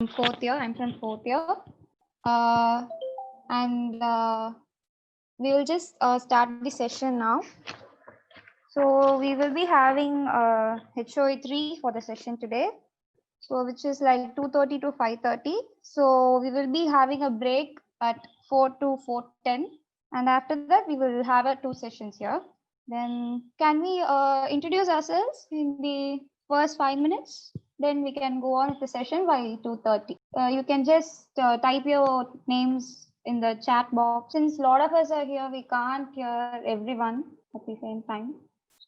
Fourth year. I'm from fourth year. Uh, and we will just start the session now. So we will be having HOE 3 for the session today. So which is like 2:30 to 5:30. So we will be having a break at 4 to 4:10. And after that, we will have 2 sessions here. Then can we introduce ourselves in the first 5 minutes? Then we can go on with the session by 2:30. You can just type your names in the chat box. Since a lot of us are here, we can't hear everyone at the same time.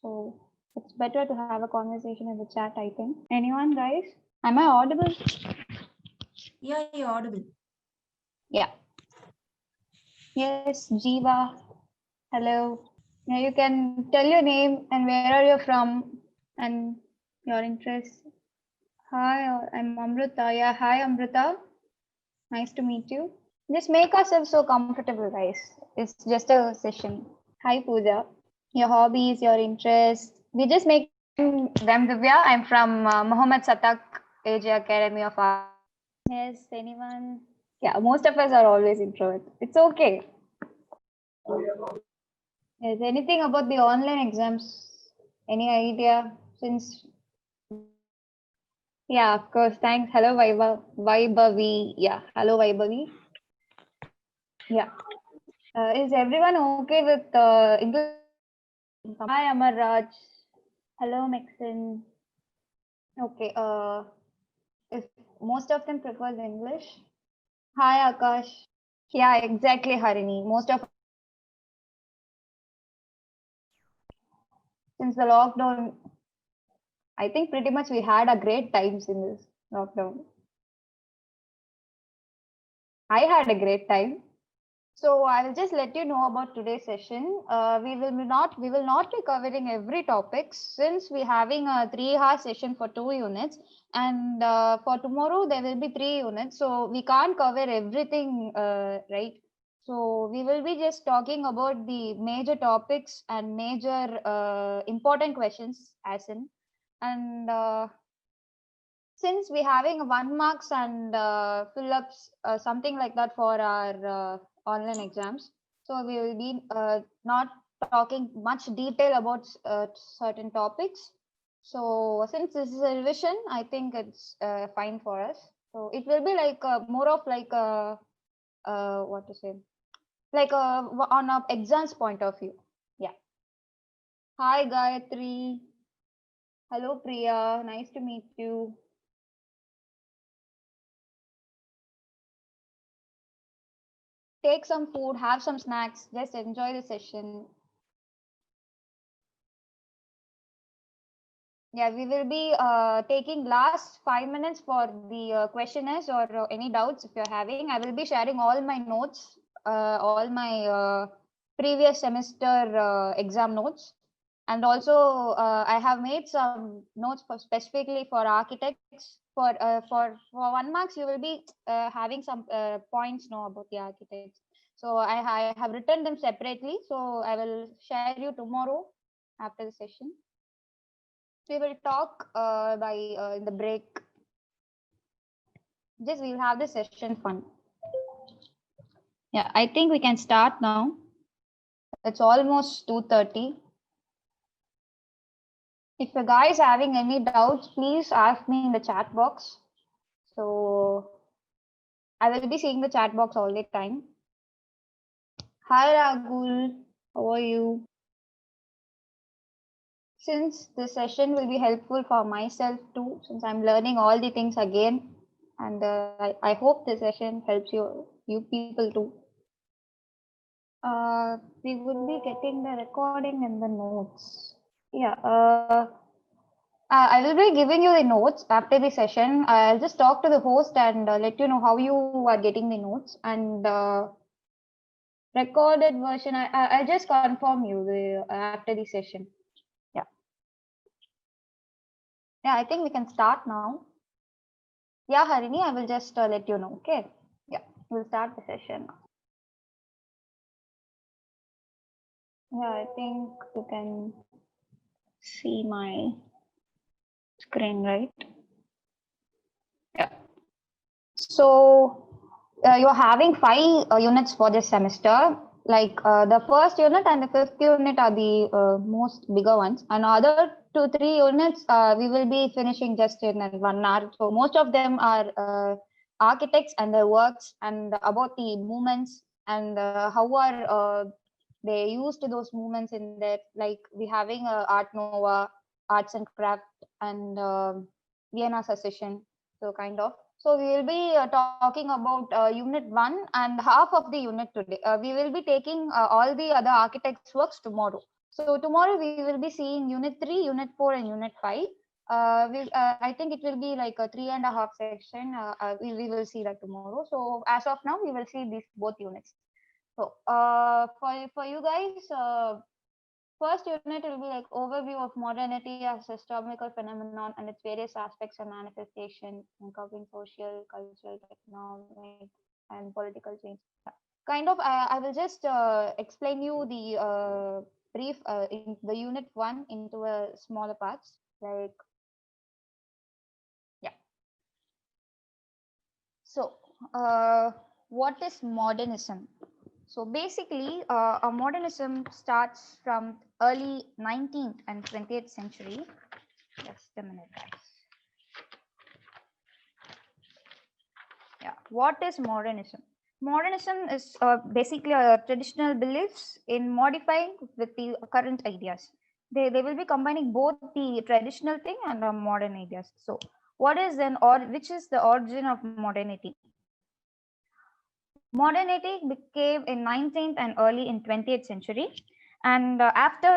So it's better to have a conversation in the chat, I think. Anyone, guys? Am I audible? Yeah, you're audible. Yeah. Yes, Jiva. Hello. Now you can tell your name and where are you from and your interests. Hi, I'm Amrita. Yeah, hi, Amrita. Nice to meet you. Just make ourselves so comfortable, guys. It's just a session. Hi, Pooja. Your hobbies, your interests. We just make them Divya. I'm from Mohammed Satak AJ Academy of Art. Yes, anyone? Yeah, most of us are always introverts. It's okay. Is anything about the online exams? Any idea? Since yeah, of course. Thanks. Hello, Vaibavi. Yeah, hello, Vaibavi. Yeah. Is everyone okay with English? Hi, Amar Raj. Hello, Maxine. Okay. If most of them prefers English. Hi, Akash. Yeah, exactly, Harini. Most of since the lockdown, I think pretty much we had a great times in this lockdown. I had a great time. So I will just let you know about today's session. We will not be covering every topic since we're having a 3-hour session for 2 units, and for tomorrow there will be 3 units. So we can't cover everything, right? So we will be just talking about the major topics and major important questions as in, and since we're having 1 marks and fill ups, something like that for our online exams, so we will be not talking much detail about certain topics. So since this is a revision, I think it's fine for us. So it will be like more of like a what to say, like on a exams point of view. Yeah. Hi Gayatri. Hello Priya. Nice to meet you. Take some food, have some snacks, just enjoy the session. Yeah, we will be taking last 5 minutes for the questionnaires or any doubts if you're having. I will be sharing all my notes, all my previous semester exam notes. And also, I have made some notes for specifically for architects. For 1 marks, you will be having some points know about the architects. So I have written them separately. So I will share you tomorrow after the session. We will talk by in the break. Just we'll have the session fun. Yeah, I think we can start now. It's almost 2:30. If you guys having any doubts, please ask me in the chat box. So I will be seeing the chat box all the time. Hi Ragul, how are you? Since this session will be helpful for myself too, since I'm learning all the things again, and I hope this session helps you people too. We would be getting the recording and the notes. Yeah. I will be giving you the notes after the session. I'll just talk to the host and let you know how you are getting the notes and recorded version. I'll just confirm you the after the session. Yeah. Yeah. I think we can start now. Yeah, Harini, I will just let you know. Okay. Yeah. We'll start the session. Yeah, I think you can see my screen, right? Yeah. So you're having 5 units for this semester. Like the first unit and the fifth unit are the most bigger ones, and other 2-3 units we will be finishing just in 1 hour. So most of them are architects and their works, and about the movements, and how are they used those movements in that. Like we having Art Nova, arts and craft, and Vienna secession. So kind of. So we will be talking about unit 1 and half of the unit today. We will be taking all the other architects' works tomorrow. So tomorrow we will be seeing unit 3, unit 4, and unit 5. I think it will be like a 3.5 section. We will see that tomorrow. So as of now, we will see these both units. So for you guys, first unit will be like overview of modernity as a historical phenomenon and its various aspects and manifestations, covering social, cultural, economic, and political change. Kind of, I will just explain you the brief in the unit 1 into a smaller parts. Like, yeah. So, what is modernism? So basically, modernism starts from early 19th and 20th century. Just a minute, guys. Yeah, what is modernism? Modernism is basically traditional beliefs in modifying with the current ideas. They will be combining both the traditional thing and the modern ideas. So, what is then, or which is the origin of modernity? Modernity became in 19th and early in 20th century, and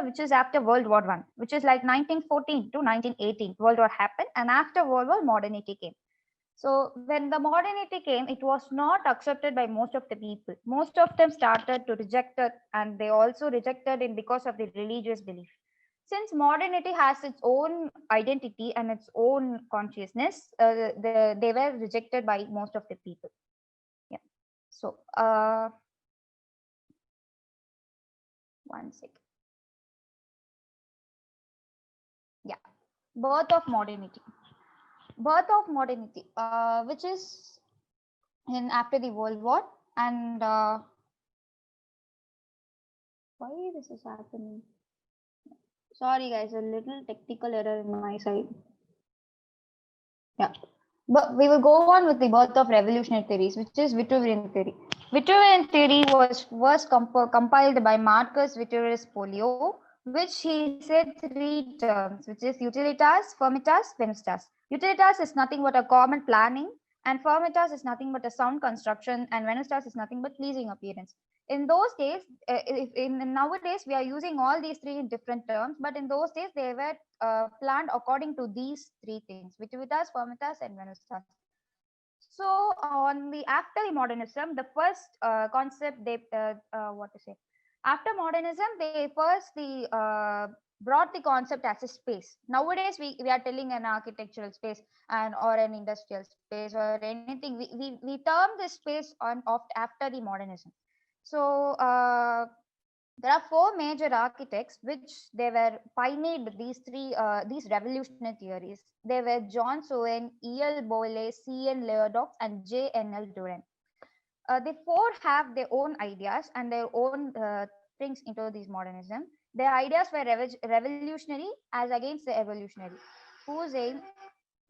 which is after World War I, which is like 1914 to 1918. World War happened, and after World War, modernity came. So when the modernity came, it was not accepted by most of the people. Most of them started to reject it, and they also rejected it because of the religious belief. Since modernity has its own identity and its own consciousness, they were rejected by most of the people. Yeah. So, one second. Yeah. Birth of modernity. Birth of modernity, which is in after the World War, and why this is happening? Sorry, guys, a little technical error in my side. Yeah. But we will go on with the birth of revolutionary theories, which is Vitruvian theory. Vitruvian theory was first compiled by Marcus Vitruvius Polio, which he said 3 terms, which is utilitas, firmitas, venustas. Utilitas is nothing but a common planning, and firmitas is nothing but a sound construction, and venustas is nothing but pleasing appearance. In those days, in nowadays, we are using all these 3 in different terms, but in those days, they were planned according to these 3 things: Vitruvitas, Firmitas, and Venustas. So on the after the modernism, the first concept they what to say after modernism, they first brought the concept as a space. Nowadays we are telling an architectural space and or an industrial space or anything. We term this space on of after the modernism. So there are 4 major architects which they were pioneered these revolutionary theories. They were John Soane, E.L. Boyle, C.N. Leodox, and J.N.L. Duran. The 4 have their own ideas and their own things into this modernism. Their ideas were revolutionary as against the evolutionary, whose aim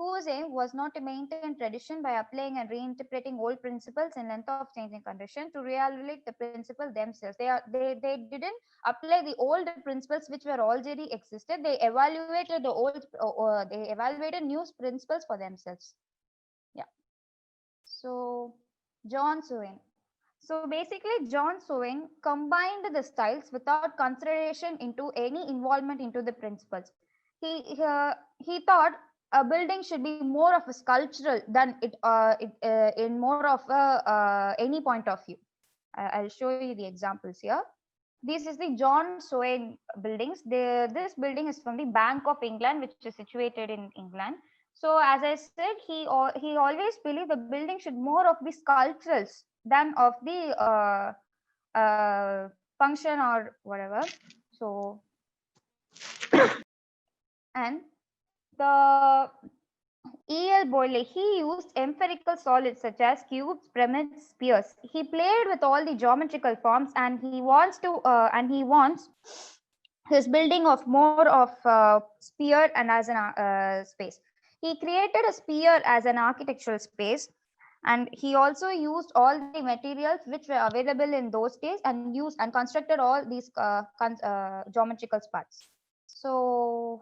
whose aim was not to maintain tradition by applying and reinterpreting old principles in length of changing condition to re-evaluate the principle themselves. They didn't apply the old principles which were already existed. They evaluated they evaluated new principles for themselves. Yeah. So John Soane. So basically, John Soane combined the styles without consideration into any involvement into the principles. He thought a building should be more of a sculptural than in more of a any point of view. I'll show you the examples here. This is the John Soane buildings. This building is from the Bank of England, which is situated in England. So as I said, he always believed the building should more of be sculpturals than of the function or whatever. So and the E.L. Boyle, he used empirical solids such as cubes, pyramids, spheres. He played with all the geometrical forms, and he wants his building of more of sphere and as an space. He created a sphere as an architectural space, and he also used all the materials which were available in those days and used and constructed all these geometrical parts. So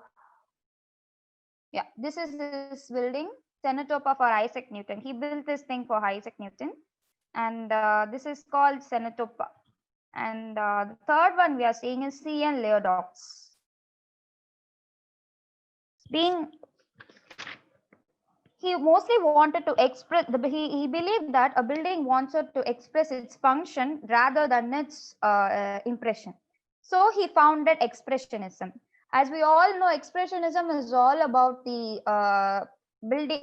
yeah, this is his building, Cenotopa for Isaac Newton. He built this thing for Isaac Newton, and this is called Cenotopa. And the third one we are seeing is C.N. Leodox. He mostly wanted to express he believed that a building wanted to express its function rather than its impression. So he founded expressionism. As we all know, expressionism is all about the building,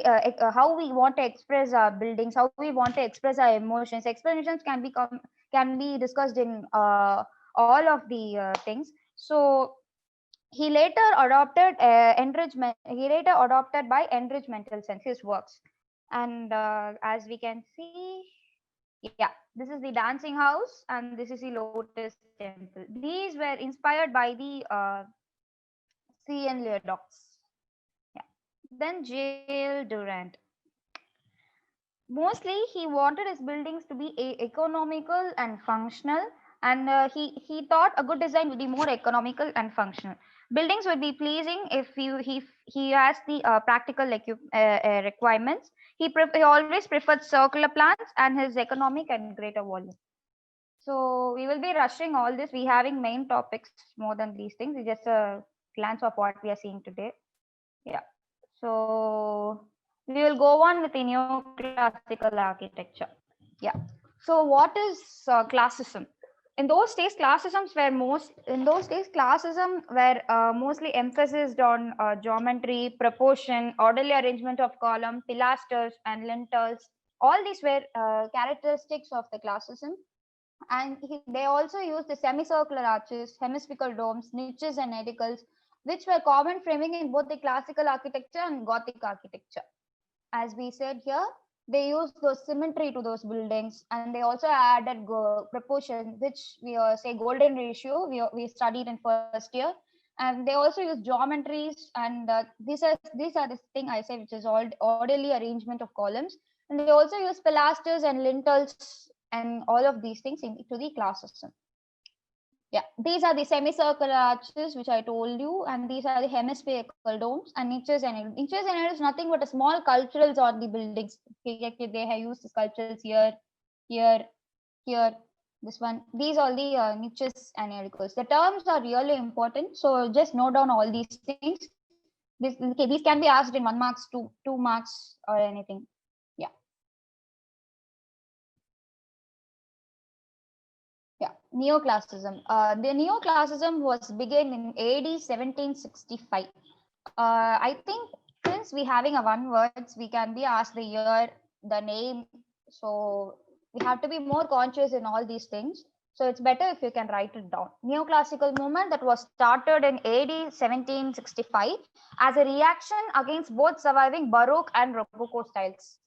how we want to express our buildings, how we want to express our emotions. Explanations can be discussed in all of the things. So he later adopted enrichment. He later adopted by enrichmental sense his works, and as we can see, yeah, this is the dancing house, and this is the lotus temple. These were inspired by the C.N. Leodox. Yeah. Then J.L. Durant. Mostly, he wanted his buildings to be economical and functional, and he thought a good design would be more economical and functional. Buildings would be pleasing if he has the practical requirements. He always preferred circular plans and his economic and greater volume. So we will be rushing all this. We having main topics more than these things. It's just a glance of what we are seeing today. Yeah. So we will go on with the neoclassical architecture. Yeah. So what is classicism? In those days, classicism were mostly emphasized on geometry, proportion, orderly arrangement of column, pilasters, and lintels. All these were characteristics of the classicism. And they also used the semicircular arches, hemispherical domes, niches, and edicles, which were common framing in both the classical architecture and Gothic architecture. As we said here, they used those symmetry to those buildings, and they also added proportion, which we say golden ratio. We studied in first year, and they also use geometries, and these are the thing I say, which is all orderly arrangement of columns, and they also use pilasters and lintels and all of these things into the class system. Yeah, these are the semicircular arches which I told you, and these are the hemispherical domes and niches and it is nothing but a small culturals on the buildings. They have used the sculptures here, here, here, this one. These are the niches and edicles. The terms are really important, so just note down all these things. These can be asked in 1 marks, 2 marks, or anything. Yeah. Yeah, neoclassicism. The neoclassicism was begun in AD 1765. I think since we having a one words, we can be asked the year, the name. So we have to be more conscious in all these things. So it's better if you can write it down. Neoclassical movement that was started in AD 1765 as a reaction against both surviving Baroque and Rococo styles.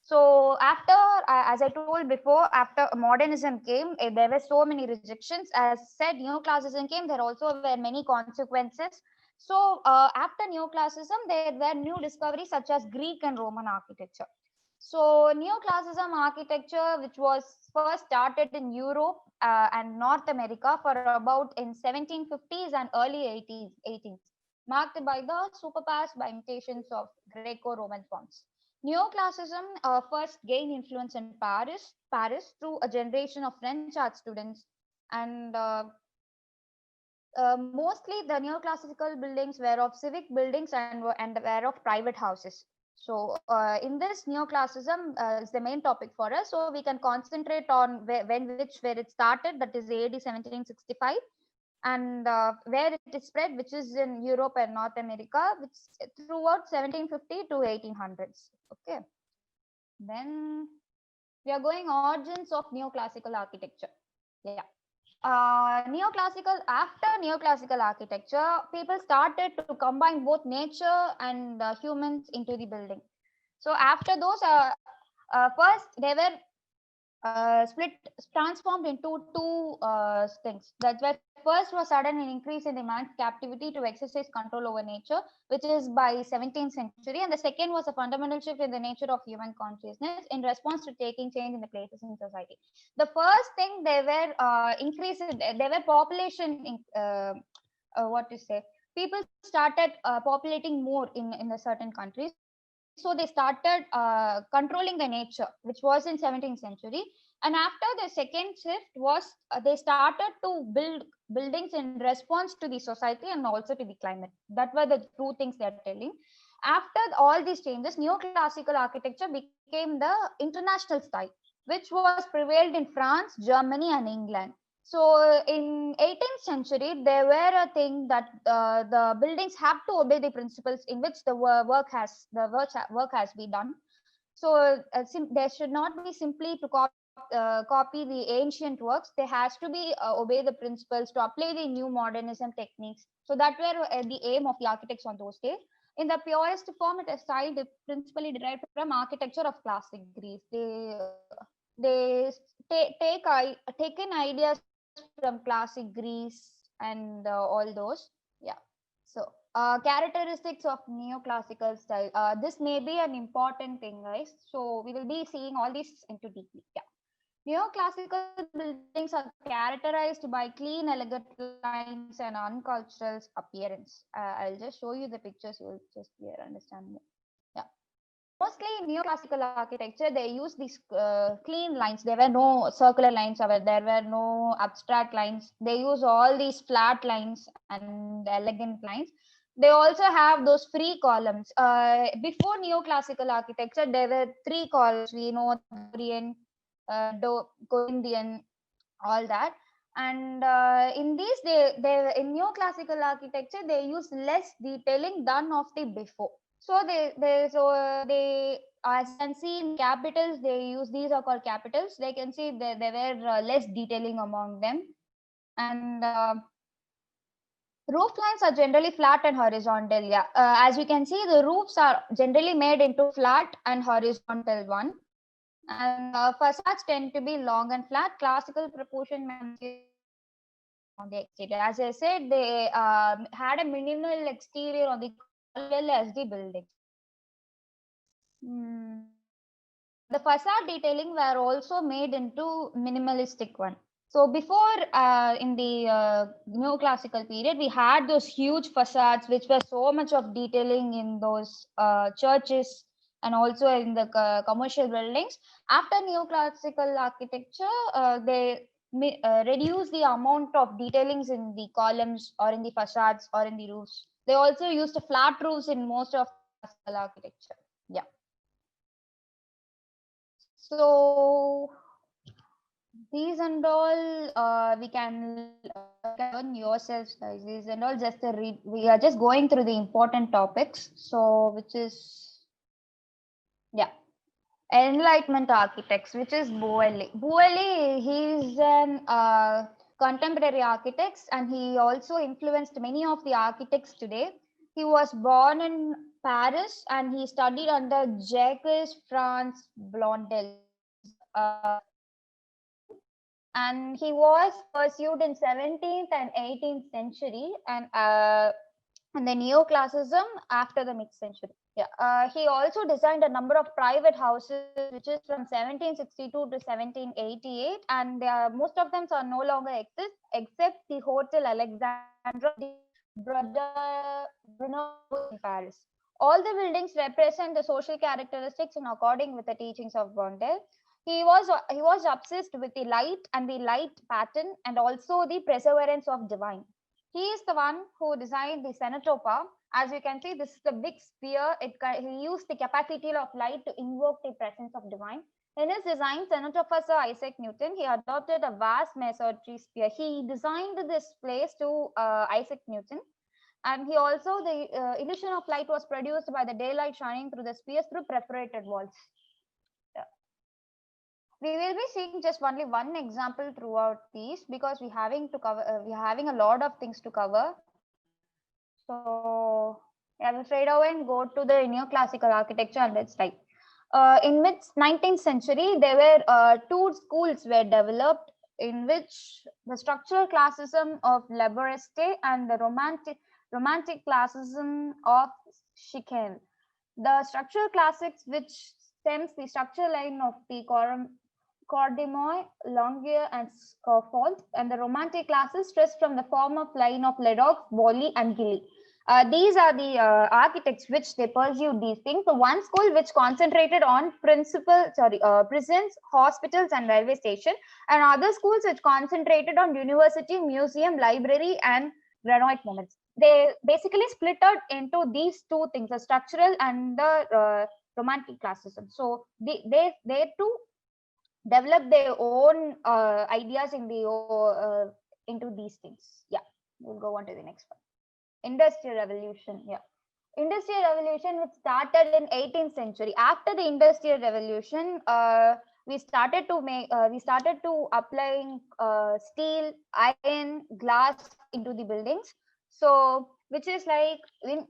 So after, as I told before, after modernism came, there were so many rejections. As said, neoclassicism came, there also were many consequences. So after neoclassicism, there were new discoveries such as Greek and Roman architecture. So neoclassicism architecture, which was first started in Europe and North America for about in 1750s and early 18s, marked by the superpass by imitations of Greco-Roman forms. Neoclassicism first gained influence in Paris through a generation of French art students, and mostly the neoclassical buildings were of civic buildings and were of private houses. So in this neoclassicism is the main topic for us. So we can concentrate on where it started, that is AD 1765, and where it is spread, which is in Europe and North America, which throughout 1750 to 1800s. Okay. Then we are going origins of neoclassical architecture. Yeah. After neoclassical architecture, people started to combine both nature and humans into the building. So after those, first they were split transformed into two things. That were first was sudden increase in the man's captivity to exercise control over nature, which is by 17th century, and the second was a fundamental shift in the nature of human consciousness in response to taking change in the places in society. The first thing they were increasing, they were population what to say, people started populating more in the certain countries, so they started controlling the nature, which was in 17th century. And after the second shift was they started to build buildings in response to the society and also to the climate. That were the true things they are telling. After all these changes, neoclassical architecture became the international style, which was prevailed in France, Germany, and England. So in 18th century, there were a thing that the buildings have to obey the principles in which work has been done. So there should not be simply to copy the ancient works. There has to be obey the principles to apply the new modernism techniques. So that were the aim of the architects on those days. In the purest form, it is style principally derived from architecture of classic Greece. They taken ideas from classic Greece and all those. Yeah. So characteristics of neoclassical style. This may be an important thing, guys. So we will be seeing all these into deeply. Yeah. Neoclassical buildings are characterized by clean, elegant lines and uncultural appearance. I'll just show you the pictures. You'll just clear understand more. Yeah. Mostly in neoclassical architecture, they use these clean lines. There were no circular lines, there were no abstract lines. They use all these flat lines and elegant lines. They also have those free columns. Before neoclassical architecture, there were three columns. We know Dorian, Corinthian, all that. And in these, they in neoclassical architecture, they use less detailing than of the before. So they as you can see in capitals, they use these are called capitals. They can see there were less detailing among them, and roof lines are generally flat and horizontal. Yeah, as you can see, the roofs are generally made into flat and horizontal one, and facades tend to be long and flat. Classical proportion on the exterior. As I said, they had a minimal exterior on the well as the building. The facade detailing were also made into minimalistic one. So before in the neoclassical period, we had those huge facades which were so much of detailing in those churches and also in the commercial buildings. After neoclassical architecture, they reduce the amount of detailings in the columns or in the facades or in the roofs. They also used flat roofs in most of classical architecture. Yeah. So these and all we can learn yourselves, guys. These and all just a read. We are just going through the important topics. So which is yeah. Enlightenment architects, which is Boelli. Boelli, he is an contemporary architect and he also influenced many of the architects today. He was born in Paris and he studied under Jacques Franz Blondel. And he was pursued in 17th and 18th century and the neoclassicism after the mid-century. Yeah, he also designed a number of private houses, which is from 1762 to 1788, and most of them are no longer exist except the Hotel Alexandra de Brno in Paris. All the buildings represent the social characteristics in according with the teachings of Blondel. He was obsessed with the light and the light pattern and also the perseverance of divine. He is the one who designed the Cenotaphore. As you can see, this is the big sphere. He used the capacity of light to invoke the presence of divine. In his design, Cenotaphore Sir Isaac Newton, he adopted a vast masonry sphere. He designed this place to Isaac Newton. And he also, the illusion of light was produced by the daylight shining through the spheres through perforated walls. We will be seeing just only one example throughout these because we're having a lot of things to cover. So I will straight away and go to the neoclassical architecture and its type. In mid 19th century, there were two schools were developed in which the structural classism of Laboreste and the romantic classism of Schicken. The structural classics, which stems the structural line of the Cordemoy, Longueur, and Scaffold, and the romantic classes stressed from the form of line of Ledoux, Wally, and Gilly. These are the architects which they pursued these things. So one school which concentrated on prisons, hospitals, and railway station, and other schools which concentrated on university, museum, library, and granite monuments. They basically split out into these two things: the structural and the romantic classism. So they too develop their own ideas into these things. Yeah, we'll go on to the next one. Industrial Revolution. Yeah. Industrial Revolution, which started in 18th century. After the Industrial Revolution, we started to applying steel, iron, glass into the buildings. So, which is like in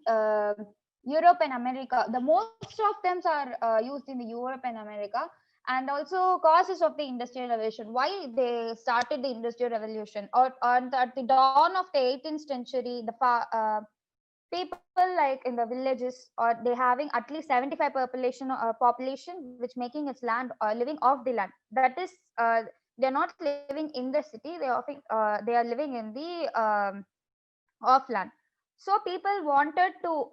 Europe and America. The most of them are used in the Europe and America. And also causes of the Industrial Revolution. Why they started the Industrial Revolution? Or at the dawn of the 18th century, people like in the villages or they having at least 75 population which making its land living off the land, that is they're not living in the city, they are living in the off land. So people wanted to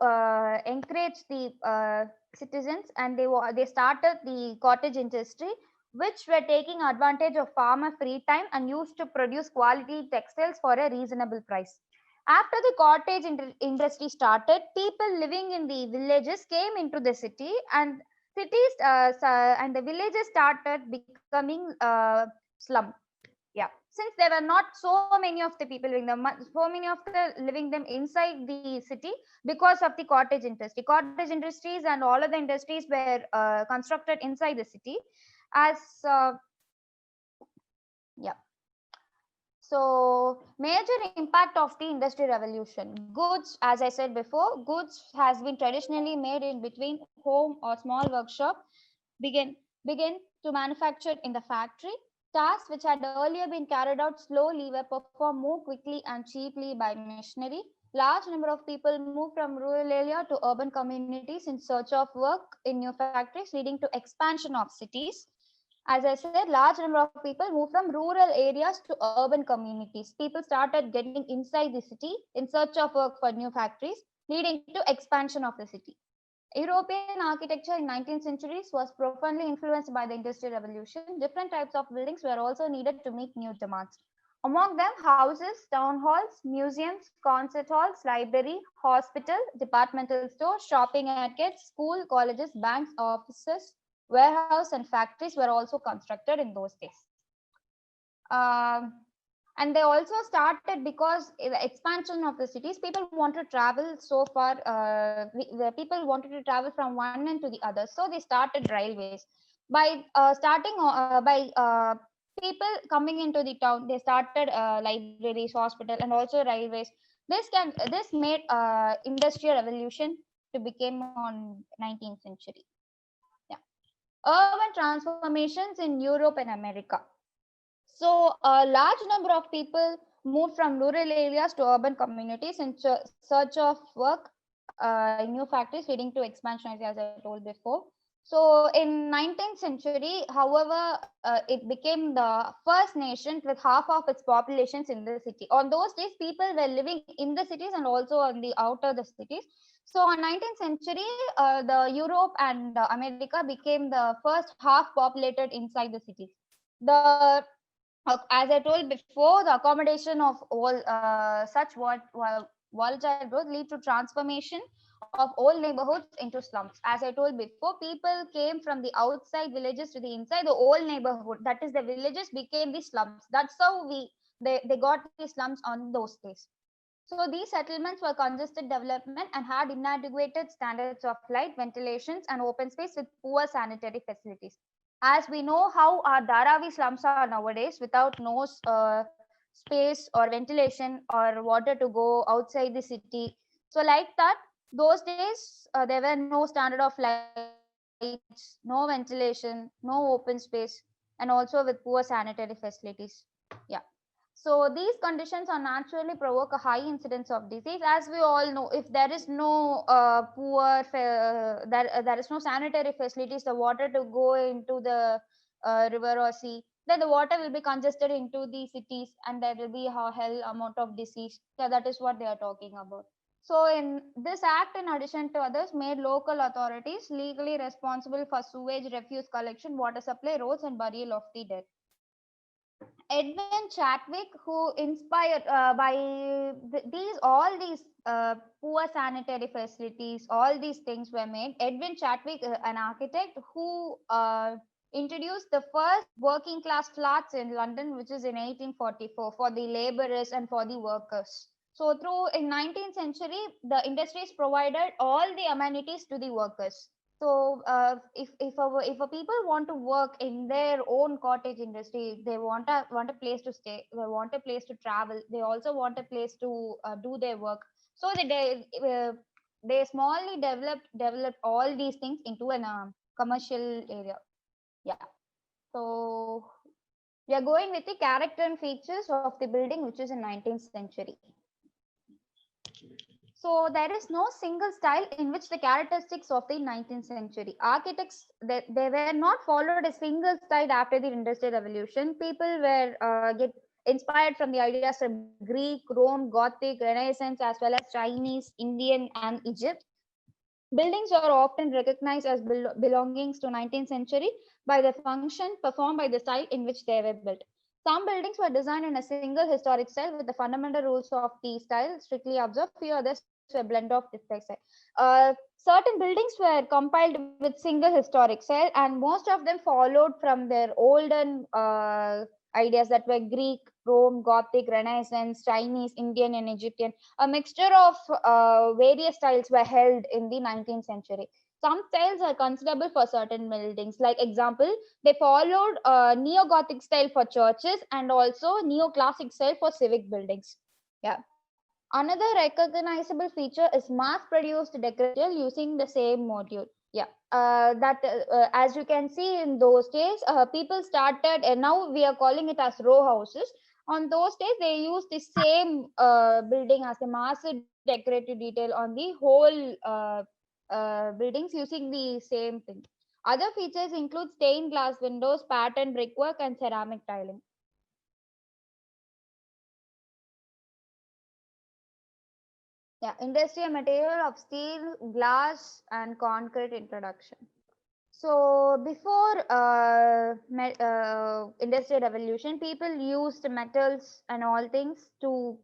encourage the citizens, and they started the cottage industry, which were taking advantage of farmer free time and used to produce quality textiles for a reasonable price. After the cottage industry started, people living in the villages came into the city, and and the villages started becoming slum. Yeah, since there were not so many of the people living them, so many of the living them inside the city because of the cottage industries and all of the industries were constructed inside the city as yeah. So major impact of the industrial revolution. Goods, as I said before, goods has been traditionally made in between home or small workshop begin to manufacture in the factory. Tasks which had earlier been carried out slowly were performed more quickly and cheaply by machinery. Large number of people moved from rural area to urban communities in search of work in new factories, leading to expansion of cities. As I said, large number of people moved from rural areas to urban communities. People started getting inside the city in search of work for new factories, leading to expansion of the city. European architecture in 19th centuries was profoundly influenced by the Industrial Revolution. Different types of buildings were also needed to meet new demands. Among them, houses, town halls, museums, concert halls, library, hospital, departmental stores, shopping arcades, school, colleges, banks, offices, warehouse, and factories were also constructed in those days. And they also started because the expansion of the cities, people want to travel so far, the people wanted to travel from one end to the other, so they started railways. By people coming into the town, they started libraries, hospital, and also railways. This made industrial revolution to become on 19th century. Yeah. Urban transformations in Europe and America. So a large number of people moved from rural areas to urban communities in search of work in new factories, leading to expansion, as I told before. So in 19th century, however, it became the first nation with half of its populations in the city. On those days, people were living in the cities and also on the outer the cities. So on 19th century, the Europe and America became the first half populated inside the cities. The As I told before, the accommodation of all such volatile growth lead to transformation of old neighborhoods into slums. As I told before, people came from the outside villages to the inside the old neighborhood. That is, the villages became the slums. That's how they got the slums on those days. So these settlements were congested development and had inadequate standards of light, ventilations, and open space with poor sanitary facilities. As we know how our Dharavi slums are nowadays, without no space or ventilation or water to go outside the city. So like that, those days there were no standard of light, lights, no ventilation, no open space, and also with poor sanitary facilities. Yeah. So these conditions are naturally provoke a high incidence of disease. As we all know, if there is no there is no sanitary facilities, the water to go into the river or sea, then the water will be congested into the cities, and there will be a hell amount of disease. Yeah, that is what they are talking about. So in this act, in addition to others, made local authorities legally responsible for sewage, refuse collection, water supply, roads, and burial of the dead. Edwin Chadwick, who inspired by these all these poor sanitary facilities, all these things were made. Edwin Chadwick, an architect who introduced the first working class flats in London, which is in 1844 for the laborers and for the workers. So through in 19th century, the industries provided all the amenities to the workers. So if a people want to work in their own cottage industry, they want a place to stay, they want a place to travel, they also want a place to do their work. So they smallly developed all these things into an commercial area. Yeah. So we are going with the character and features of the building, which is in 19th century. So there is no single style in which the characteristics of the 19th century architects, they were not followed a single style after the industrial revolution. People were get inspired from the ideas from Greek, Rome, Gothic, Renaissance, as well as Chinese, Indian, and Egypt. Buildings are often recognized as belongings to 19th century by the function performed by the style in which they were built. Some buildings were designed in a single historic style with the fundamental rules of the style strictly observed. Few others were blend of this style. Certain buildings were compiled with single historic style, and most of them followed from their olden ideas that were Greek, Rome, Gothic, Renaissance, Chinese, Indian, and Egyptian. A mixture of various styles were held in the 19th century. Some styles are considerable for certain buildings. Like example, they followed neo-Gothic style for churches and also neo-classic style for civic buildings. Yeah. Another recognizable feature is mass-produced decorative using the same module. Yeah, as you can see in those days, people started, and now we are calling it as row houses. On those days, they used the same building as a massive decorative detail on the whole buildings using the same thing. Other features include stained glass windows, patterned brickwork, and ceramic tiling. Yeah, industrial material of steel, glass, and concrete introduction. So before industrial revolution, people used metals and all things to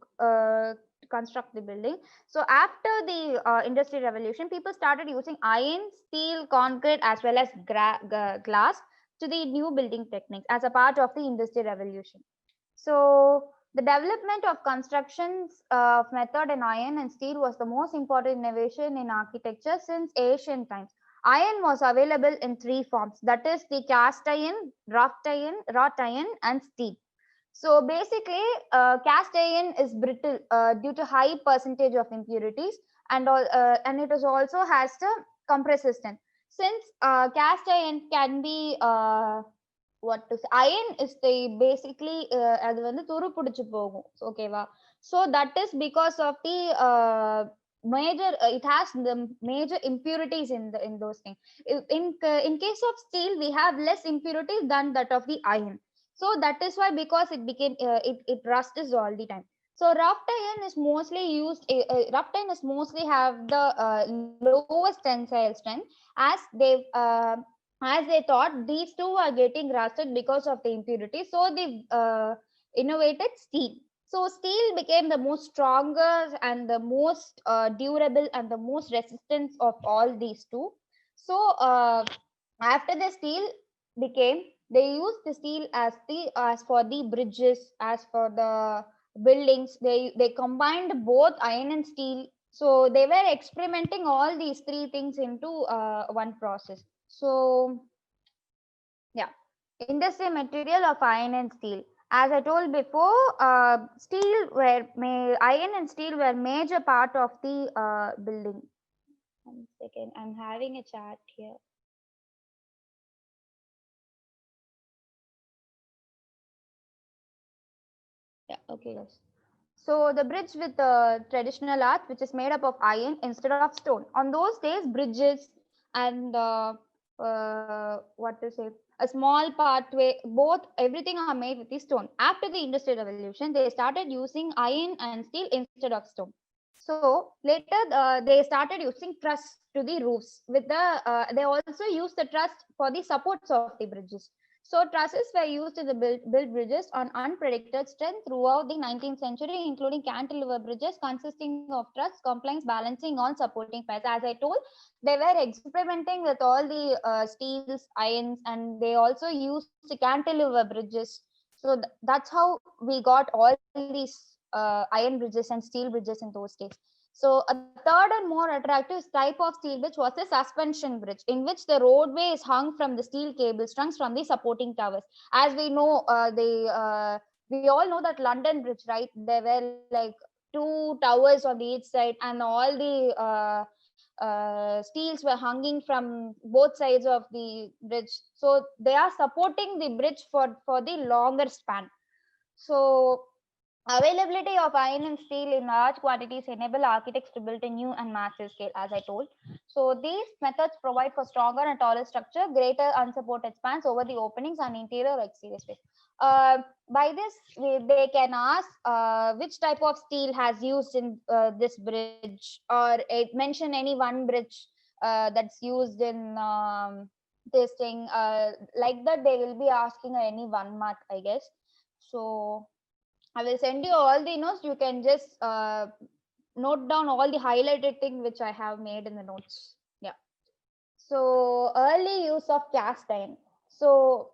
construct the building. So after the industrial revolution, people started using iron, steel, concrete, as well as glass to the new building techniques as a part of the industrial revolution. So the development of constructions of method in iron and steel was the most important innovation in architecture since ancient times. Iron was available in three forms, that is the cast iron, wrought iron, and steel. So basically, cast iron is brittle due to high percentage of impurities, and it is also has the compress resistance. Since cast iron can be what to say, iron is the basically அது வந்து துரு பிடிச்சு போகும் ஓகேவா. So that is because of the major it has the major impurities in those things. In case of steel we have less impurities than that of the iron. So that is why, because it became it rusts all the time. So rough iron is mostly used rough iron is mostly have the lowest tensile strength, as they thought these two are getting rusted because of the impurity, so they innovated steel. So steel became the most stronger and the most durable and the most resistant of all these two. So after the steel became, they used the steel as for the bridges, as for the buildings. They combined both iron and steel. So they were experimenting all these three things into one process. So yeah, industrial material of iron and steel. As I told before, iron and steel were major part of the building. 1 second, I'm having a chat here. Okay, guys. So the bridge with traditional arch, which is made up of iron instead of stone. On those days, bridges and what to say, a small pathway, both everything are made with the stone. After the Industrial Revolution, they started using iron and steel instead of stone. So later, they started using truss to the roofs. With the they also used the truss for the supports of the bridges. So trusses were used in the build bridges on unpredicted strength throughout the 19th century, including cantilever bridges consisting of truss, compliance, balancing on supporting piles. As I told, they were experimenting with all the steels, irons, and they also used cantilever bridges. So that's how we got all these iron bridges and steel bridges in those days. So a third and more attractive type of steel bridge was a suspension bridge, in which the roadway is hung from the steel cable strings from the supporting towers. As we know, we all know that London Bridge, right? There were like two towers on the each side, and all the steels were hanging from both sides of the bridge. So they are supporting the bridge for the longer span. So availability of iron and steel in large quantities enable architects to build a new and massive scale, as I told. So these methods provide for stronger and taller structure, greater unsupported spans over the openings and interior or exterior space. By this, they can ask which type of steel has used in this bridge, or mention any one bridge that's used in this thing. Like that, they will be asking any one mark, I guess. So I will send you all the notes. You can just note down all the highlighted thing which I have made in the notes. Yeah. So early use of cast iron. So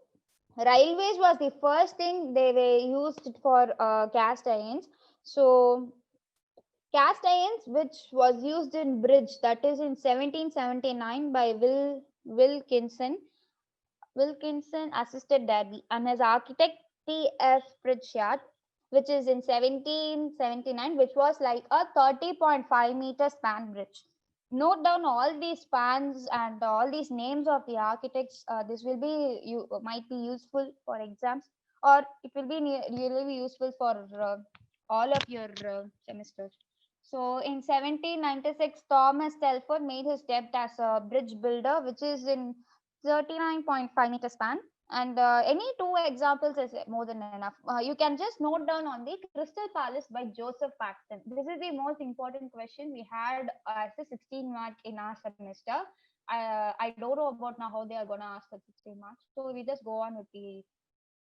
railways was the first thing they were used for cast irons. So cast irons, which was used in bridge, that is in 1779 by Wilkinson assisted Derby, and his architect T.F. Pritchard, which is in 1779, which was like a 30.5-meter span bridge. Note down all these spans and all these names of the architects. This will be you might be useful for exams, or it will be really useful for all of your semesters. So in 1796, Thomas Telford made his debut as a bridge builder, which is in 39.5-meter span. And any two examples is more than enough. You can just note down on the Crystal Palace by Joseph Paxton. This is the most important question we had as a 16 mark in our semester. I don't know about now how they are going to ask for 16 marks. So we just go on with the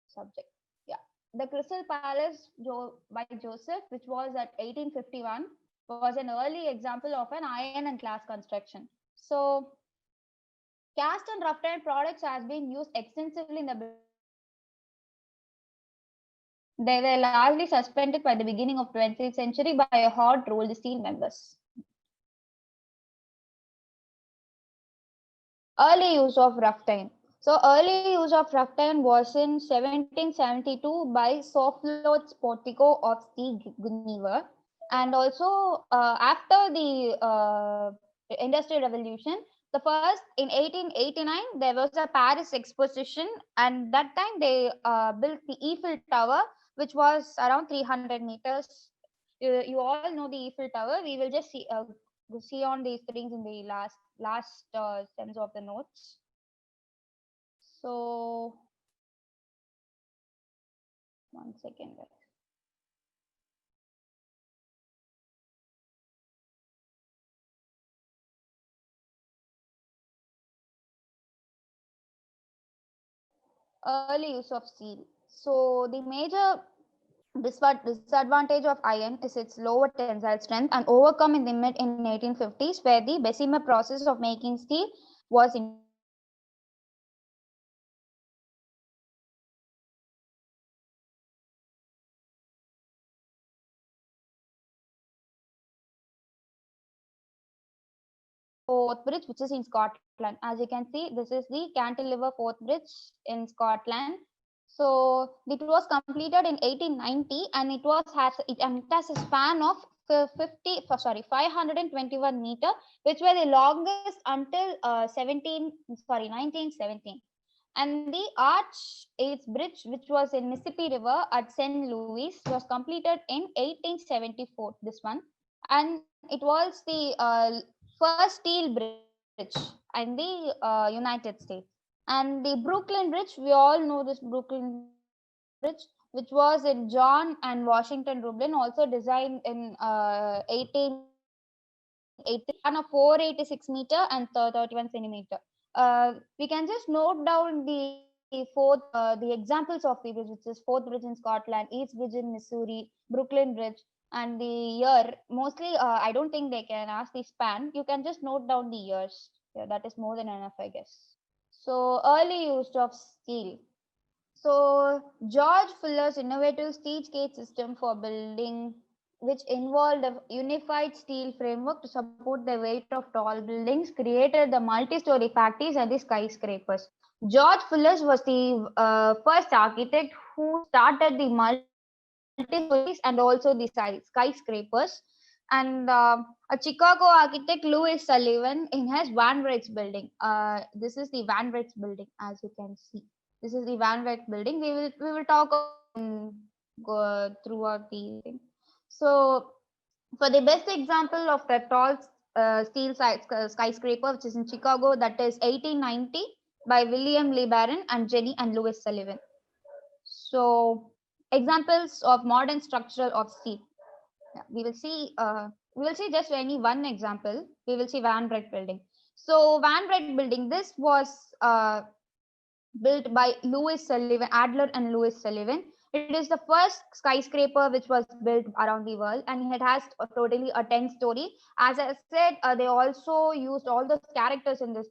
subject. Yeah. The Crystal Palace by Joseph, which was at 1851, was an early example of an iron and glass construction. So cast and rough iron products has been used extensively in the They were largely suspended by the beginning of 20th century by a hot rolled steel members. Early use of rough iron. So early use of rough iron was in 1772 by Soflot's Portico of Geneva, and also after the Industrial Revolution. The first in 1889 there was a Paris exposition, and that time they built the Eiffel Tower, which was around 300 meters. You all know the Eiffel Tower. We will just see on these things in the last sense of the notes. So 1 second. Early use of steel. So the major disadvantage of iron is its lower tensile strength, and overcome in the mid in 1850s, where the Bessemer process of making steel was introduced. Fourth bridge, which is in Scotland. As you can see, this is the cantilever fourth bridge in Scotland. So it was completed in 1890, and it has a span of 521 meter, which were the longest until 1917. And the Arch Eighth Bridge, which was in Mississippi River at St. Louis, was completed in 1874. This one, and it was the first steel bridge in the United States. And the Brooklyn Bridge, we all know this Brooklyn Bridge, which was in John and Washington Dublin, also designed in 1883, span of 486 meter and 31 centimeter. We can just note down the examples of the bridge, which is Fourth Bridge in Scotland, East Bridge in Missouri, Brooklyn Bridge, and the year. Mostly, I don't think they can ask the span. You can just note down the years. Yeah, that is more than enough, I guess. So, early use of steel. So, George Fuller's innovative stage gate system for building, which involved a unified steel framework to support the weight of tall buildings, created the multi-story factories and the skyscrapers. George Fuller was the first architect who started the multi-story factories and also the skyscrapers. And a Chicago architect, Louis Sullivan, in his Van Rys building. This is the Van Rys building, as you can see. This is the Van Rys building. We will talk go throughout the thing. So for the best example of the tall steel skyscraper, which is in Chicago, that is 1890 by William Lee Barron and Jenny and Louis Sullivan. So examples of modern structural of steel. Yeah, we will see just any one example. We will see Van Brett building. So Van Brett building, this was built by Louis Sullivan, Adler and Louis Sullivan. It is the first skyscraper which was built around the world, and it has totally a 10-story. As I said, they also used all the characters in this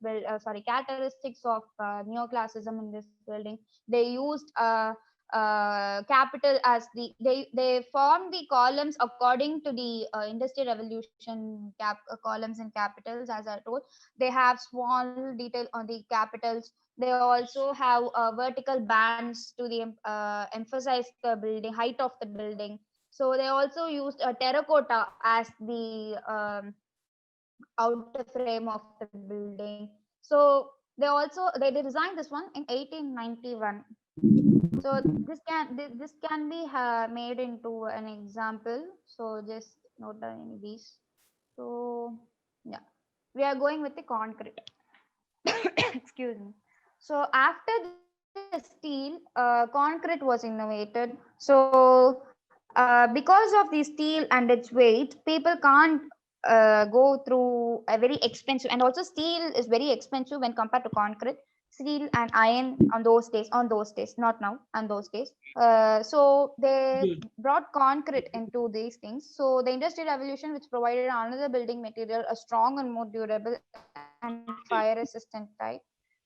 characteristics of neoclassicism in this building. They used capital as they formed the columns according to the industrial revolution columns and capitals. As I told, they have small detail on the capitals. They also have vertical bands to the emphasize the building height of the building. So they also used a terracotta as the outer frame of the building. So they designed this one in 1891. So this can be made into an example. So just note down any these. So yeah, we are going with the concrete. Excuse me. So after the steel, concrete was innovated. So because of the steel and its weight, people can't go through a very expensive, and also steel is very expensive when compared to concrete. Steel and iron on those days, not now, on those days. So they brought concrete into these things. So the industrial revolution, which provided another building material, a strong and more durable and fire resistant type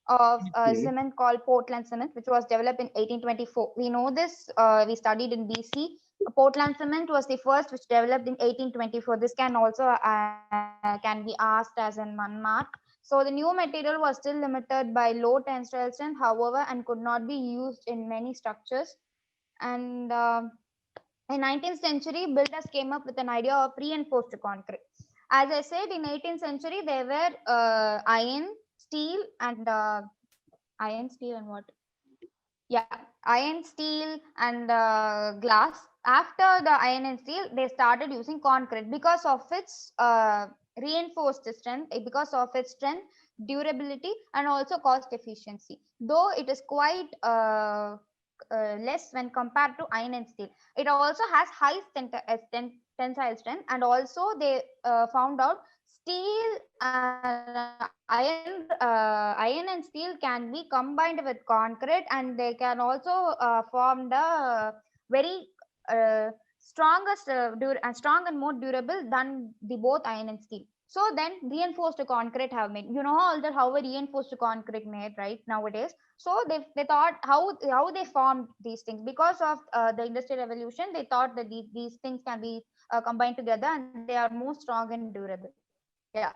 of cement called Portland cement, which was developed in 1824. We know this. We studied in BC. Portland cement was the first which developed in 1824. This can also can be asked as in one mark. So the new material was still limited by low tensile strength, however, and could not be used in many structures. And in 19th century, builders came up with an idea of reinforced concrete. As I said, in 18th century, there were iron, steel, and what? Yeah, iron, steel, and glass. After the iron and steel, they started using concrete because of its reinforced strength, because of its strength, durability, and also cost efficiency. Though it is quite less when compared to iron and steel. It also has high tensile strength, and also they found out steel iron and steel can be combined with concrete, and they can also form the very strongest strong and more durable than the both iron and steel. So then reinforced concrete have made, all that how a reinforced concrete made right nowadays. So they thought how they formed these things because of the industrial revolution. They thought that these things can be combined together, and they are more strong and durable. Yeah.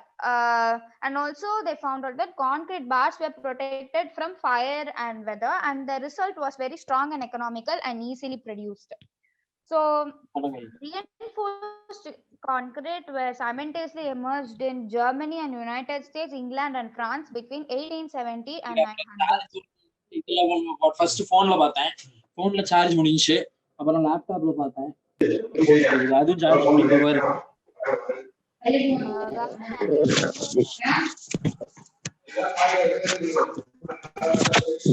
And also they found out that concrete bars were protected from fire and weather, and the result was very strong and economical and easily produced. So reinforced concrete were simultaneously emerged in Germany and United States, England and France between 1870 and 900. இதெல்லாம் first போன்ல பார்த்தேன். போன்ல charge முடிஞ்சுச்சு. அப்புறம் லேப்டாப்ல பார்த்தேன். அதுவும் charge முடிஞ்ச மாதிரி.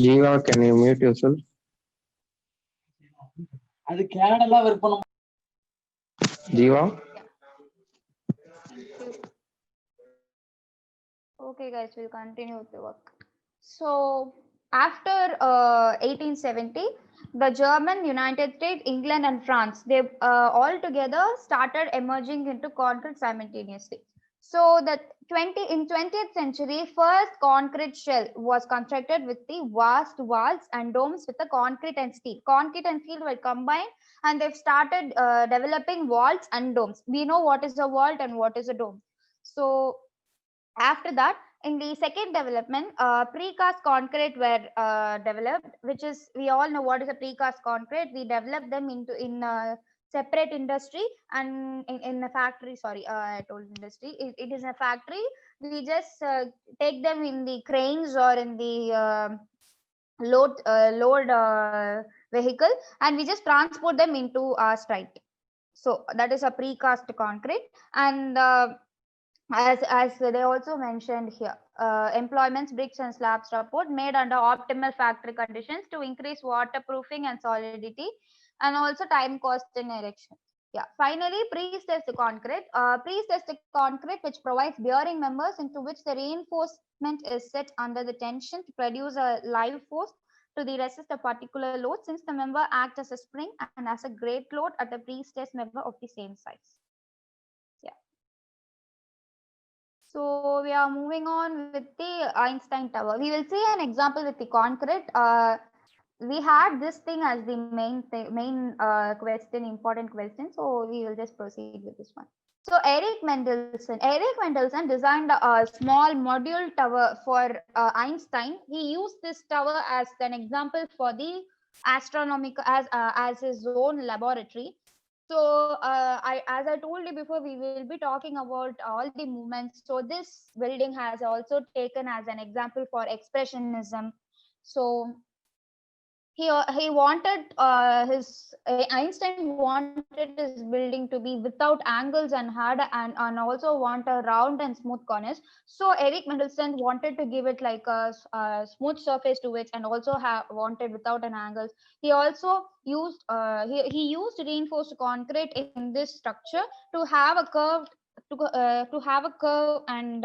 Jiva, can you mute yourself? அது கேனடா வர்க் பண்ண. Jiva. Okay, guys, we'll continue with the work. So, after 1870, the German, United States, England, and France, they all together started emerging into concrete simultaneously. So, in 20th century, first concrete shell was constructed with the vast walls and domes with the concrete and steel. Concrete and steel were combined, and they've started developing walls and domes. We know what is a wall and what is a dome. So, after that, in the second development, precast concrete were developed, which is, we all know what is a precast concrete. We developed them in separate industry and in a factory. Sorry, I told industry. It is a factory. We just take them in the cranes or in the load vehicle, and we just transport them into our site. So that is a precast concrete. And as they also mentioned here, employments, bricks and slab support made under optimal factory conditions to increase waterproofing and solidity, and also time, cost in erection. Yeah, finally, pre-stressed concrete. Pre-stressed concrete, which provides bearing members into which the reinforcement is set under the tension to produce a live force to the resist a particular load, since the member acts as a spring and as a great load at the pre-stressed member of the same size. So we are moving on with the Einstein Tower. We will see an example with the concrete. We had this thing as the main question, important question. So we will just proceed with this one. So Eric Mendelssohn designed a small module tower for Einstein. He used this tower as an example for the astronomical as his own laboratory. So as I told you before, we will be talking about all the movements. So this building has also taken as an example for expressionism. So he wanted Einstein wanted his building to be without angles and hard and also want a round and smooth corners. So Eric Mendelssohn wanted to give it like a smooth surface to it, and also wanted without an angle. He also used he used reinforced concrete in this structure to have a curve and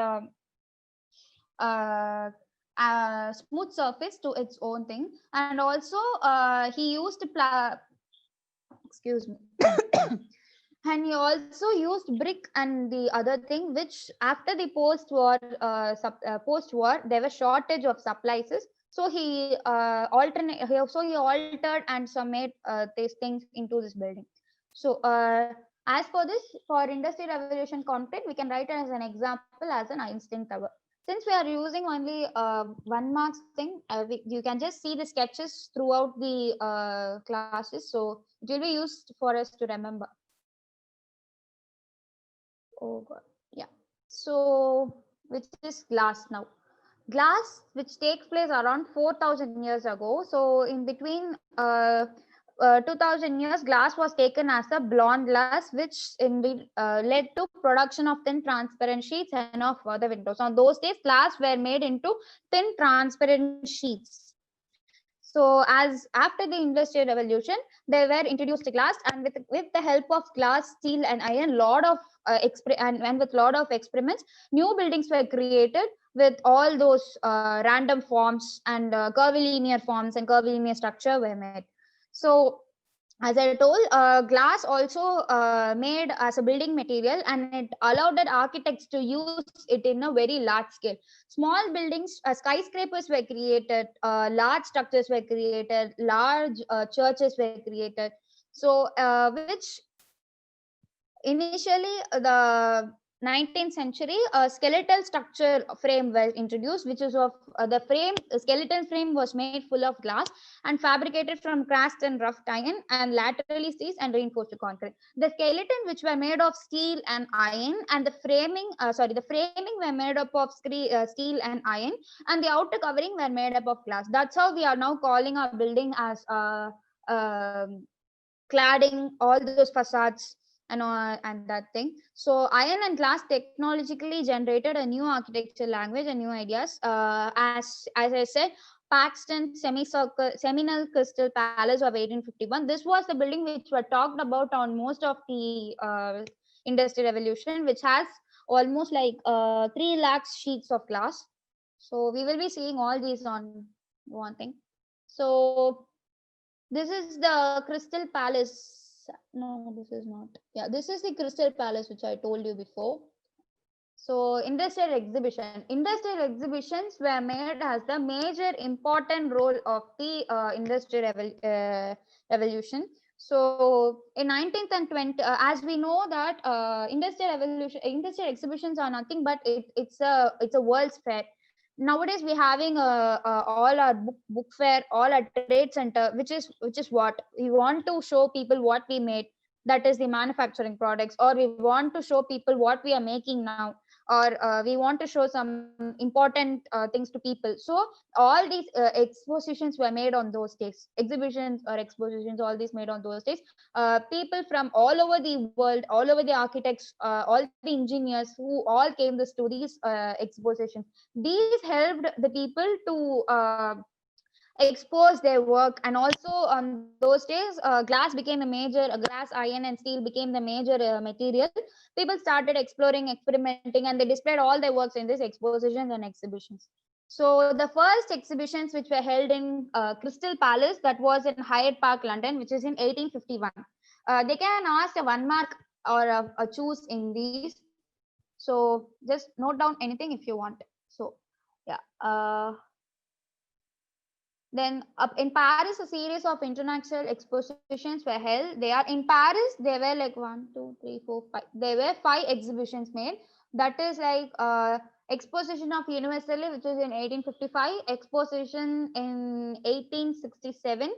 smooth surface to its own thing. And also he used excuse me and he also used brick and the other thing, which after the post-war there was shortage of supplies. So he altered and some made these things into this building. So as for this, for Industry Revolution concrete, we can write it as an example as an Einstein Tower. Since we are using only 1 marks thing, you can just see the sketches throughout the classes. So it will be used for us to remember. Oh God, yeah. So which is glass now. Glass, which takes place around 4,000 years ago. So in between 2,000 years, glass was taken as a blonde glass, which led to production of thin transparent sheets and of the windows. On those days, glass were made into thin transparent sheets. So as after the Industrial Revolution, they were introduced to glass, and with the help of glass, steel, and iron, and with lot of experiments, new buildings were created with all those random forms and curvilinear forms and curvilinear structure were made. So as I told, glass also made as a building material, and it allowed the architects to use it in a very large scale. Small buildings, skyscrapers were created, large structures were created, large churches were created. So which initially the 19th century, a skeletal structure frame was introduced, which is of the skeleton frame was made full of glass and fabricated from cast and rough iron and laterally seized and reinforced with concrete. The skeleton, which were made of steel and iron, and the framing were made up of steel and iron, and the outer covering were made up of glass. That's how we are now calling our building as cladding, all those facades and that thing. So iron and glass technologically generated a new architecture language and new ideas. As I said, Paxton Seminole Crystal Palace of 1851. This was the building which were talked about on most of the Industrial Revolution, which has almost like 3 lakh sheets of glass. So we will be seeing all these on one thing. So this is the Crystal Palace. No, this is not. Yeah, this is the Crystal Palace, which I told you before. So industrial exhibition. Industrial exhibitions were made as the major important role of the revolution. So in 19th and 20th, as we know that industrial exhibitions are nothing but it's a world's fair. Nowadays we're having all our book fair, all our trade center, which is what we want to show people what we made, that is the manufacturing products, or we want to show people what we are making now, or we want to show some important things to people. So all these expositions were made on those days, expositions, all these made on those days. People from all over the world, all over the architects, all the engineers, who all came to these expositions. These helped the people to expose their work, and also on those days glass, iron and steel became the major material. People started exploring, experimenting, and they displayed all their works in these expositions and exhibitions. So the first exhibitions which were held in Crystal Palace, that was in Hyde Park, London, which is in 1851. They can ask a 1 mark or a choose in these. So just note down anything if you want. So yeah. Then up in Paris, a series of international expositions were held. They are in Paris. There were like 1, 2, 3, 4, 5. There were 5 exhibitions made. That is like Exposition of Universally, which is in 1855. Exposition in 1867.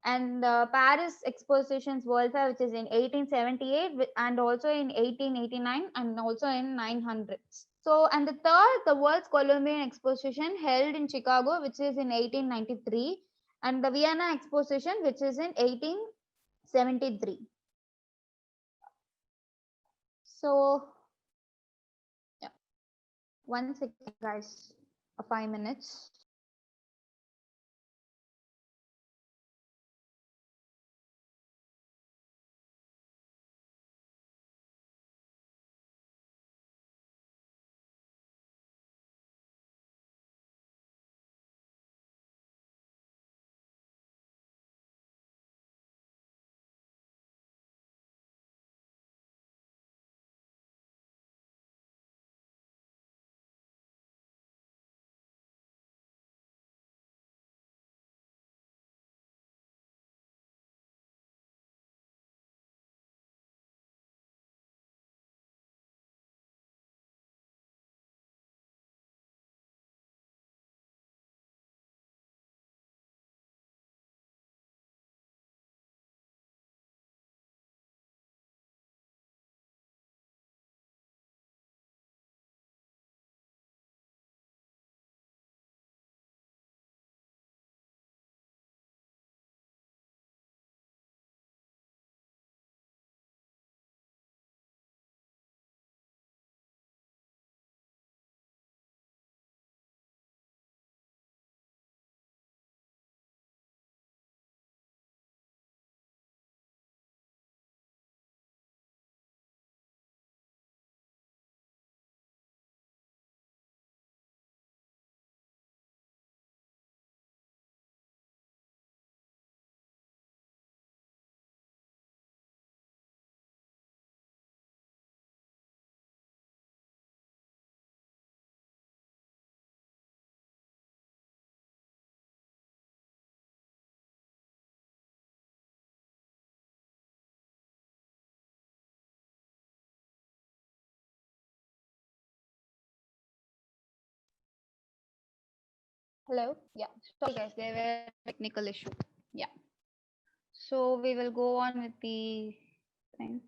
And Paris Expositions World Fair, which is in 1878, and also in 1889, and also in 900. So, and the third, the World's Columbian Exposition held in Chicago, which is in 1893, and the Vienna Exposition, which is in 1873. So, yeah, 1 second, guys, 5 minutes. Hello. Yeah. Sorry guys, there were technical issue. Yeah. So we will go on with the thing.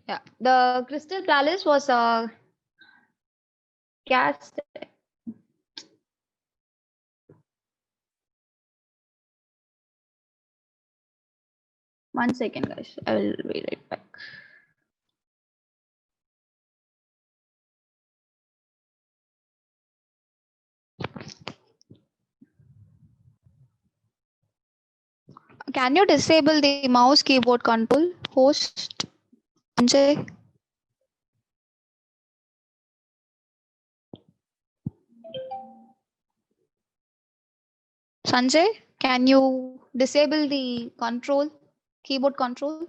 Yeah. The Crystal Palace was a cast. One second, guys. I will read it back. Can you disable the mouse keyboard control, host Sanjay? Sanjay, can you disable the control, keyboard control?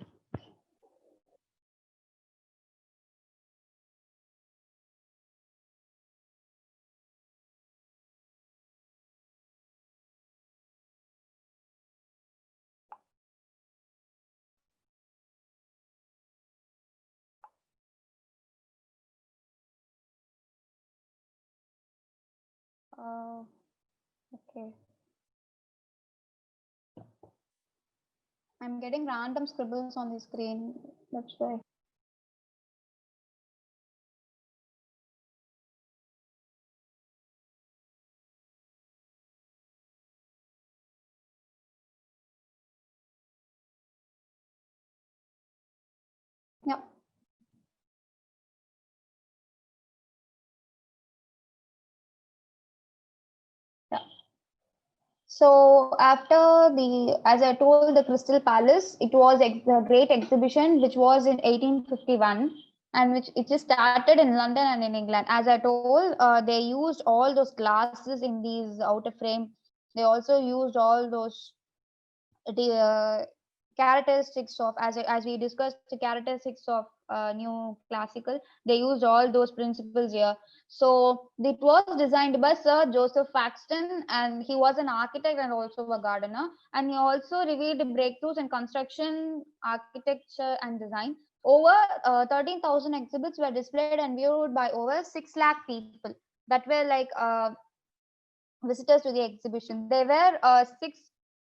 Okay. I'm getting random scribbles on the screen. That's why. Yeah. Yeah. So after the, as I told, the Crystal Palace, it was a great exhibition which was in 1851, and which it just started in London and in England. As I told, they used all those glasses in these outer frame. They also used all those the characteristics of, as we discussed, the characteristics of new classical. They used all those principles here. So it was designed by Sir Joseph Faxton, and he was an architect and also a gardener, and he also revealed breakthroughs in construction, architecture and design. Over 13,000 exhibits were displayed and viewed by over 6 lakh people that were like visitors to the exhibition. They were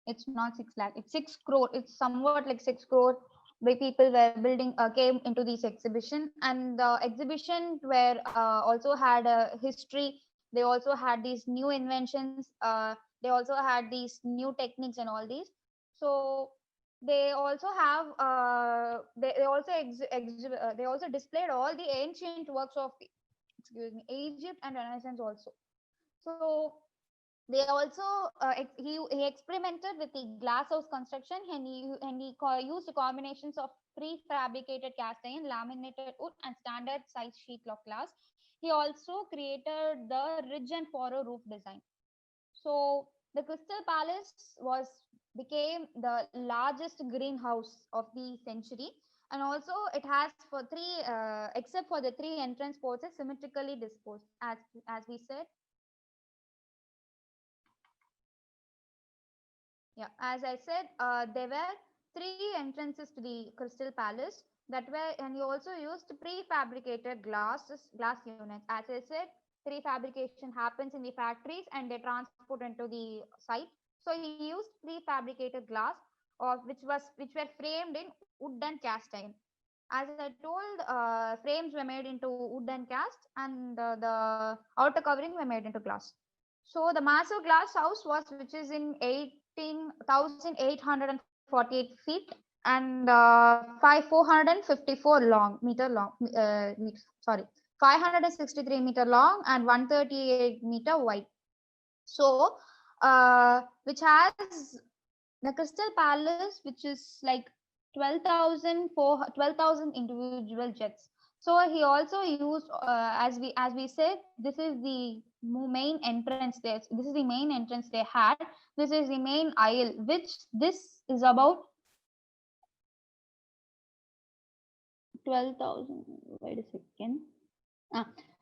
it's not 6 lakh, it's 6 crore. It's somewhat like 6 crore by people were building, came into this exhibition. And the exhibition were also had a history. They also had these new inventions. They also had these new techniques and all these. So they also have they also displayed all the ancient works of, excuse me, Egypt and Renaissance also. So they also he experimented with the glass house construction, and used combinations of prefabricated cast iron, laminated wood and standard size sheet of glass. He also created the ridge and furrow roof design. So the Crystal Palace was became the largest greenhouse of the century, and also it has for three except for the three entrance porches symmetrically disposed, as we said. Yeah, as I said, there were three entrances to the Crystal Palace that were, and he also used prefabricated glass units. As I said, prefabrication happens in the factories and they transport into the site. So he used prefabricated glass, which were framed in wood and cast iron. As I told, frames were made into wood and cast, and the outer covering were made into glass. So the massive glass house was, which is in 18,848 feet and 454 long meter long. Sorry, 563 meter long and 138 meter wide. So, which has the Crystal Palace, which is like 12,000 individual jets. So he also used, as we said, this is the main entrance there. This is the main entrance they had. This is the main aisle, which this is about 12,000. Wait a second.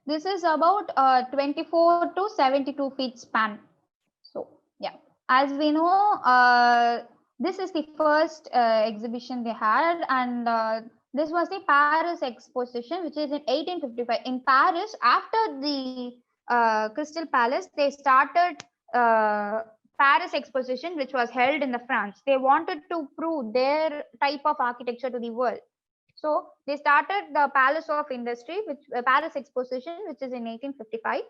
This is about 24 to 72 feet span. So yeah, as we know, this is the first exhibition they had, and This was the Paris Exposition, which is in 1855. In Paris, after the Crystal Palace, they started Paris Exposition, which was held in the France. They wanted to prove their type of architecture to the world. So they started the Palace of Industry, which Paris Exposition, which is in 1855,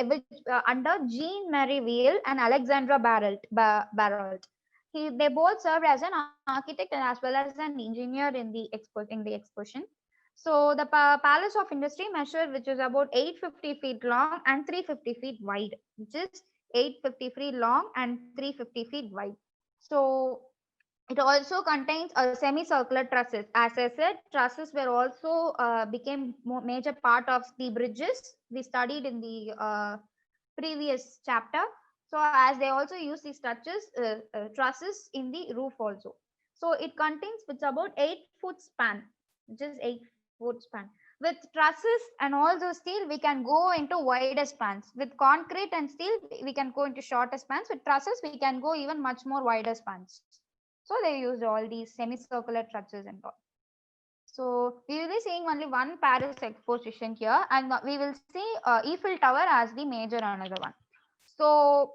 which under Jean Marie Ville and Alexandra Barrault. They both served as an architect and as well as an engineer in the exposition. So the Palace of Industry measured, which is about 850 feet long and 350 feet wide, which is 850 feet long and 350 feet wide. So it also contains a semicircular trusses. As I said, trusses were also became major part of the bridges we studied in the previous chapter. So as they also use these trusses in the roof also. So it contains, it's about 8-foot span, which is 8-foot span. With trusses and all those steel, we can go into wider spans. With concrete and steel, we can go into shorter spans. With trusses, we can go even much more wider spans. So they used all these semicircular trusses and all. So we will be seeing only one Paris exposition here, and we will see Eiffel Tower as the major another one. So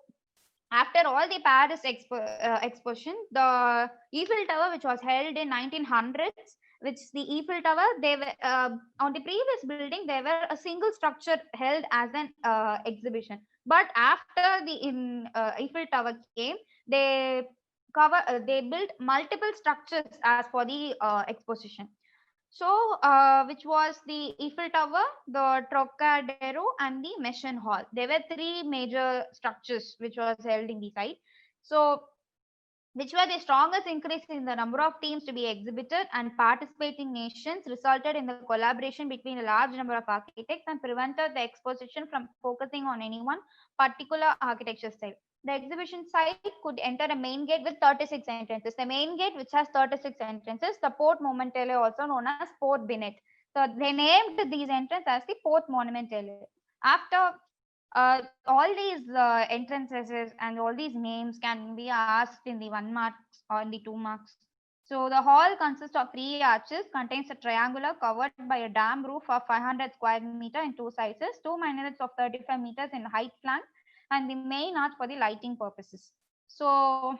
after all the Paris exposition, the Eiffel Tower, which was held in 1900s, which the Eiffel Tower, they were on the previous building, they were a single structure held as an exhibition. But after the Eiffel Tower came, they built multiple structures as for the exposition. So, which was the Eiffel Tower, the Trocadero, and the Mission Hall. There were three major structures which was held in the site. So, which were the strongest increase in the number of teams to be exhibited and participating nations, resulted in the collaboration between a large number of architects and prevented the exposition from focusing on any one particular architecture style. The exhibition site could enter a main gate with 36 entrances. The main gate, which has 36 entrances, the Porte Monumentale, also known as Porte Binet. So they named these entrances as the Porte Monumentale. After all these entrances and all these names can be asked in the 1 marks or in the 2 marks. So the hall consists of 3 arches, contains a triangular covered by a dam roof of 500 square meter in 2 sizes, 2 minarets of 35 meters in height flank, and the main arch for the lighting purposes. So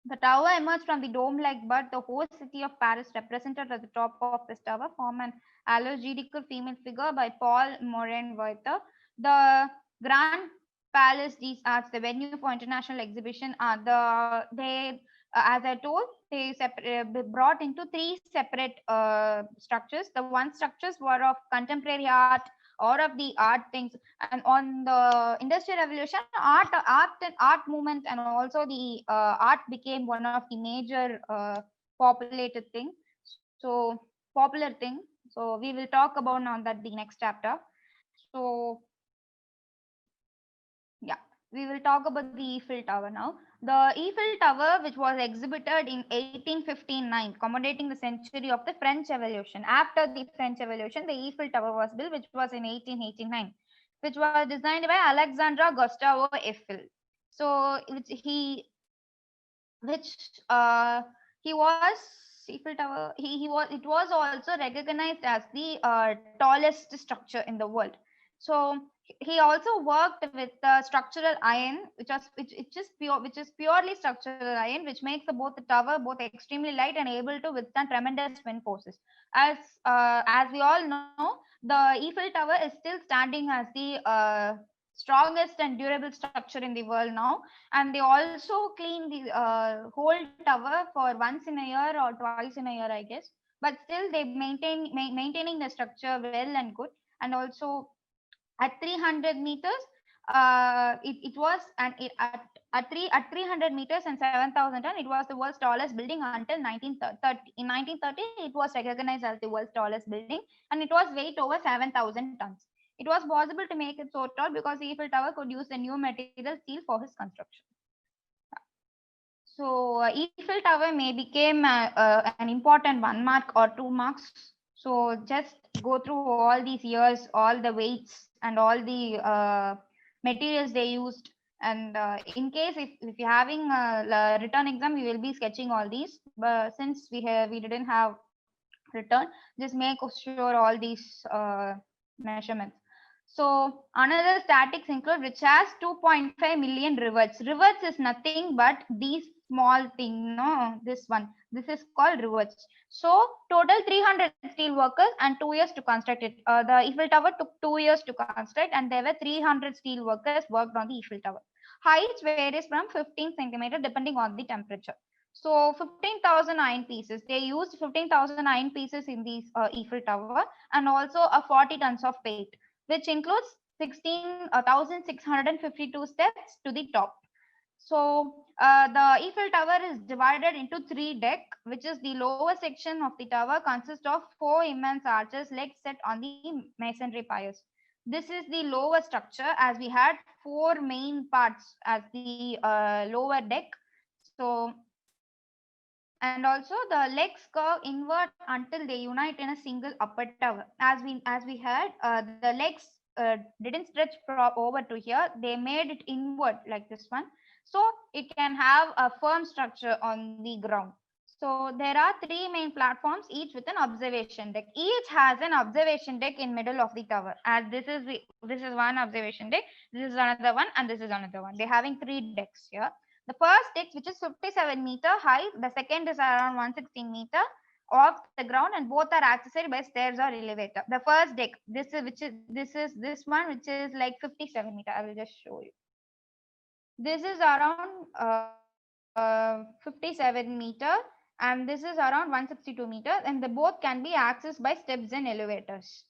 the tower emerged from the dome-like bud. The host city of Paris, represented at the top of this tower, form an allegorical female figure by Paul Morand-Werther. The Grand Palace des Arts, the venue for international exhibition, as I told, they brought into 3 separate structures. The one structures were of contemporary art or of the art things, and on the Industrial Revolution, art movement and also the art became one of the major populated thing. So popular thing. So we will talk about now that the next chapter. So yeah, we will talk about the Eiffel Tower now. The Eiffel Tower, which was exhibited in 1859, commemorating the century of the French Revolution. After the French Revolution, the Eiffel Tower was built, which was in 1889, which was designed by Alexandre Gustave Eiffel. So, he was Eiffel Tower. It was also recognized as the tallest structure in the world. So he also worked with structural iron, which is purely structural iron, which makes both the tower both extremely light and able to withstand tremendous wind forces. As we all know, the Eiffel Tower is still standing as the strongest and durable structure in the world now, and they also clean the whole tower for once in a year or twice in a year, I guess. But still, they maintaining the structure well and good, and also at 300 meters, it was at 300 meters and 7,000 tons, it was the world's tallest building until 1930. In 1930, it was recognized as the world's tallest building, and it was weight over 7,000 tons. It was possible to make it so tall because the Eiffel Tower could use the new material steel for his construction. So Eiffel Tower may become an important 1 mark or 2 marks. So just go through all these years, all the weights and all the materials they used. And in case if you're having a written exam, we will be sketching all these. But since we didn't have return. Just make sure all these measurements. So another statics include which has 2.5 million rivets. Rivets is nothing but these small thing, no, this one. This is called rivets. So total 300 steel workers and 2 years to construct it. The Eiffel Tower took 2 years to construct, and there were 300 steel workers worked on the Eiffel Tower. Height varies from 15 centimeter depending on the temperature. So 15,000 iron pieces. They used 15,000 iron pieces in the Eiffel Tower, and also a 40 tons of paint, which includes 16,652 steps to the top. So the Eiffel Tower is divided into 3 decks, which is the lower section of the tower consists of 4 immense arches legs set on the masonry piers. This is the lower structure, as we had 4 main parts as the lower deck. So, and also the legs curve inward until they unite in a single upper tower. As we had, the legs didn't stretch over to here. They made it inward like this one, so it can have a firm structure on the ground. So there are 3 main platforms, each with an observation deck. Each has an observation deck in middle of the tower. As this is one observation deck, this is another one, and this is another one. They're having 3 decks here. The first deck, which is 57-meter high, the second is around 116 meter off the ground, and both are accessible by stairs or elevator. The first deck, this one, which is like 57 meter. I will just show you. This is around 57 meter, and this is around 162 meters, and they both can be accessed by steps and elevators.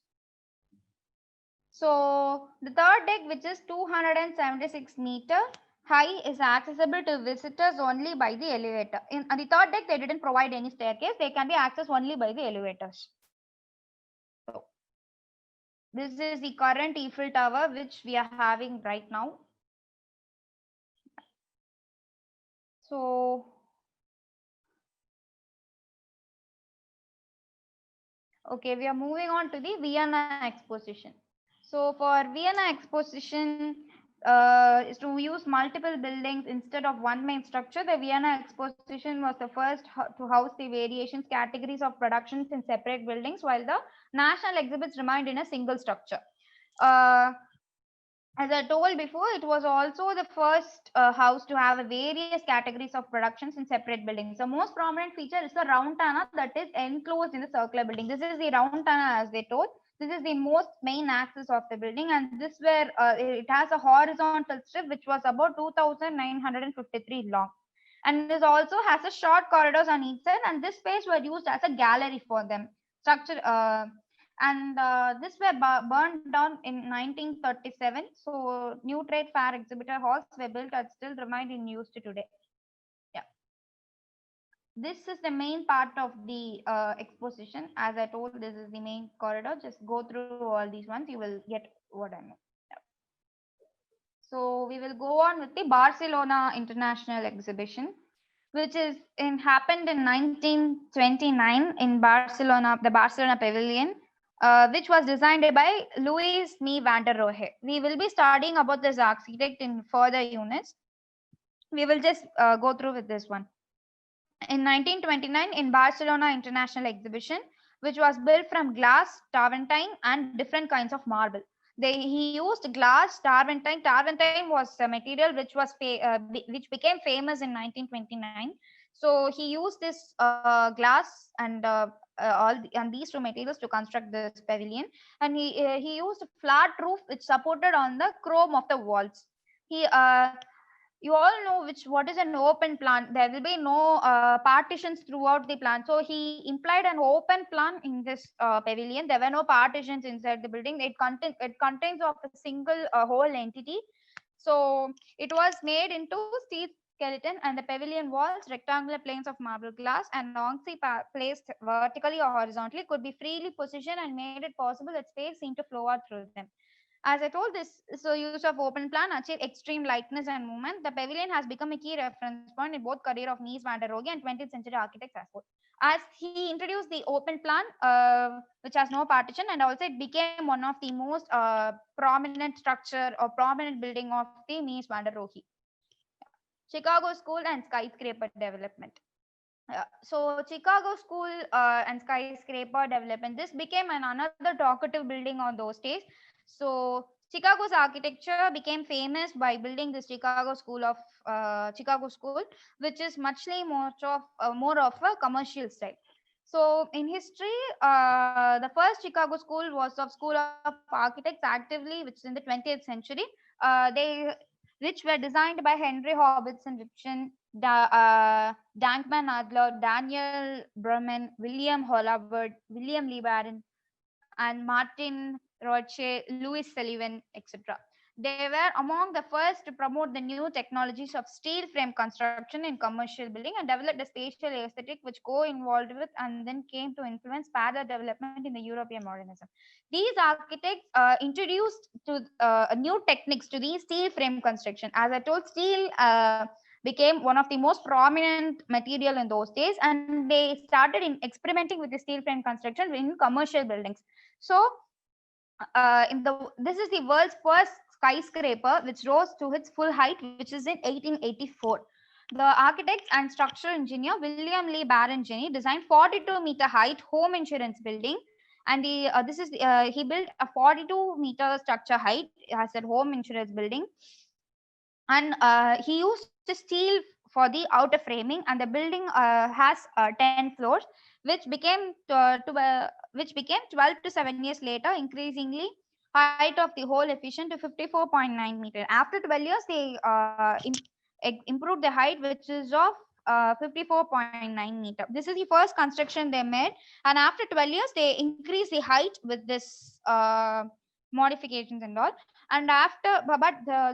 So the third deck, which is 276 meter high, is accessible to visitors only by the elevator. In the third deck, they didn't provide any staircase. They can be accessed only by the elevators. So this is the current Eiffel Tower, which we are having right now. So okay, we are moving on to the Vienna Exposition. So for Vienna Exposition, is to use multiple buildings instead of one main structure. The Vienna Exposition was the first to house the variations categories of productions in separate buildings, while the national exhibits remained in a single structure. As I told before, it was also the first house to have various categories of productions in separate buildings. The most prominent feature is the round tana that is enclosed in the circular building. This is the round tana, as they told. This is the most main axis of the building, and this where it has a horizontal strip which was about 2,953 long, and this also has a short corridors on each side, and this space were used as a gallery for them. Structure and this were burned down in 1937. So new trade fair exhibitor halls were built and still remain in use to today. Yeah, this is the main part of the exposition. As I told, this is the main corridor. Just go through all these ones, you will get what I mean. Yeah. So we will go on with the Barcelona International Exhibition, which happened in 1929 in Barcelona, the Barcelona Pavilion. Which was designed by Louis Mies van der Rohe. We will be studying about this architect in further units. We will just go through with this one. In 1929, in Barcelona International Exhibition, which was built from glass, Travertine, and different kinds of marble. He used glass, Travertine. Travertine was a material which became famous in 1929. So he used this glass and these 2 materials to construct this pavilion, and he used a flat roof which supported on the chrome of the walls. You all know what is an open plan. There will be no partitions throughout the plan. So he implied an open plan in this pavilion. There were no partitions inside the building. It contains of a single whole entity. So it was made into steel skeleton, and the pavilion walls, rectangular planes of marble glass, and lonxi placed vertically or horizontally could be freely positioned and made it possible that space seemed to flow out through them. As I told, this so use of open plan achieve extreme lightness and movement. The pavilion has become a key reference point in both career of Mies van der Rohe and 20th century architects as well. As he introduced the open plan, which has no partition, and also it became one of the most prominent structure or prominent building of the Mies van der Rohe. Chicago School and skyscraper development. So Chicago School and skyscraper development. This became another talkative building on those days. So Chicago's architecture became famous by building the Chicago School, which is muchly more of a commercial style. So in history, the first Chicago school was of School of Architects actively, which is in the 20th century. They which were designed by Henry Hobson Whitson, Dankman Adler, Daniel Berman, William Holloway, William Lee Barron, and Martin Roche, Louis Sullivan, etc. They were among the first to promote the new technologies of steel frame construction in commercial building and developed a spatial aesthetic which co-involved with and then came to influence further development in the European modernism. These architects introduced to new techniques to the steel frame construction. As I told, steel became one of the most prominent material in those days, and they started in experimenting with the steel frame construction in commercial buildings. So this is the world's first skyscraper which rose to its full height, which is in 1884. The architect and structural engineer William Lee Barron-Jenney designed 42-meter height home insurance building, and he built a 42-meter structure height as a home insurance building, and he used steel for the outer framing, and the building has 10 floors, which became 12 to 7 years later increasingly height of the whole efficient to 54.9 meter. After 12 years they improved the height, which is of 54.9 meter. This is the first construction they made, and after 12 years they increased the height with this modifications and all. And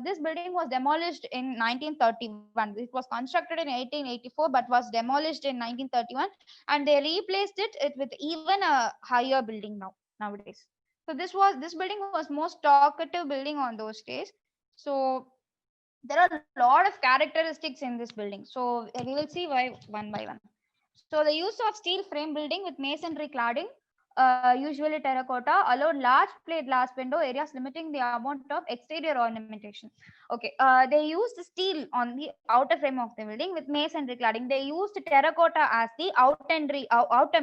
this building was demolished in 1931. It was constructed in 1884 but was demolished in 1931, and they replaced it with even a higher building nowadays. So this building was most talkative building on those days. So there are a lot of characteristics in this building, so we will see why one by one. So the use of steel frame building with masonry cladding, usually terracotta, allowed large plate glass window areas, limiting the amount of exterior ornamentation. Okay, they used steel on the outer frame of the building with masonry cladding. They used terracotta as the outer